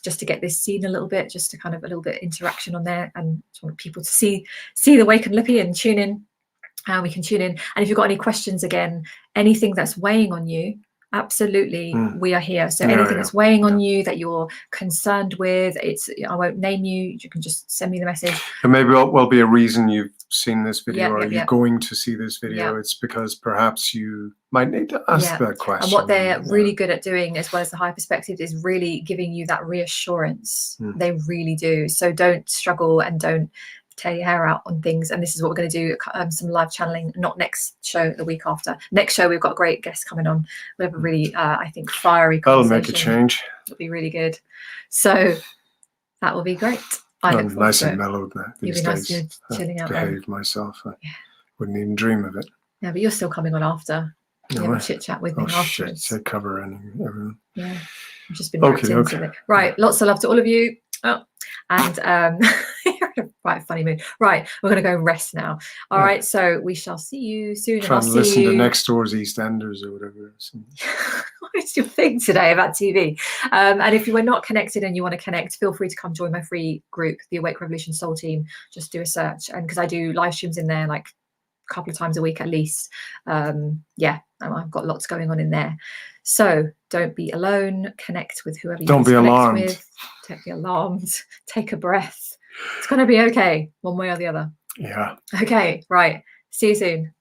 [SPEAKER 1] just to get this seen a little bit, just to kind of a little bit interaction on there, and just want people to see the Awake and Lippy and tune in. We can tune in, and if you've got any questions, again, anything that's weighing on you, absolutely, we are here. So anything that's weighing on you that you're concerned with, I won't name you. You can just send me the message.
[SPEAKER 2] And maybe will be a reason you've seen this video, or you're going to see this video. It's because perhaps you might need to ask that question.
[SPEAKER 1] And what they're really good at doing, as well as the high perspective, is really giving you that reassurance. They really do. So don't struggle and don't tear your hair out on things. And this is what we're going to do, some live channeling, not next show, the week after. Next show, we've got a great guest coming on. We'll have a really, I think, fiery conversation.
[SPEAKER 2] That'll make a change.
[SPEAKER 1] It'll be really good. So that will be great.
[SPEAKER 2] I'm nice and mellowed now these days.
[SPEAKER 1] Nice, chilling out.
[SPEAKER 2] Behaved myself. I wouldn't even dream of it.
[SPEAKER 1] Yeah, but you're still coming on after. You have a chit chat with me afterwards.
[SPEAKER 2] Shit, cover everyone.
[SPEAKER 1] Yeah, I've just been into it. Right, lots of love to all of you. And you're in a quite funny mood. Right, we're going to go and rest now. All right, so we shall see you soon.
[SPEAKER 2] Try and listen to next door's EastEnders or whatever.
[SPEAKER 1] What's your thing today about TV? And if you are not connected and you want to connect, feel free to come join my free group, the Awake Revolution Soul Team. Just do a search, and because I do live streams in there like a couple of times a week at least. And I've got lots going on in there. So don't be alone. Connect with whoever you want to connect with. Don't be alarmed. Take a breath. It's going to be okay, one way or the other.
[SPEAKER 2] Yeah.
[SPEAKER 1] Okay, right. See you soon.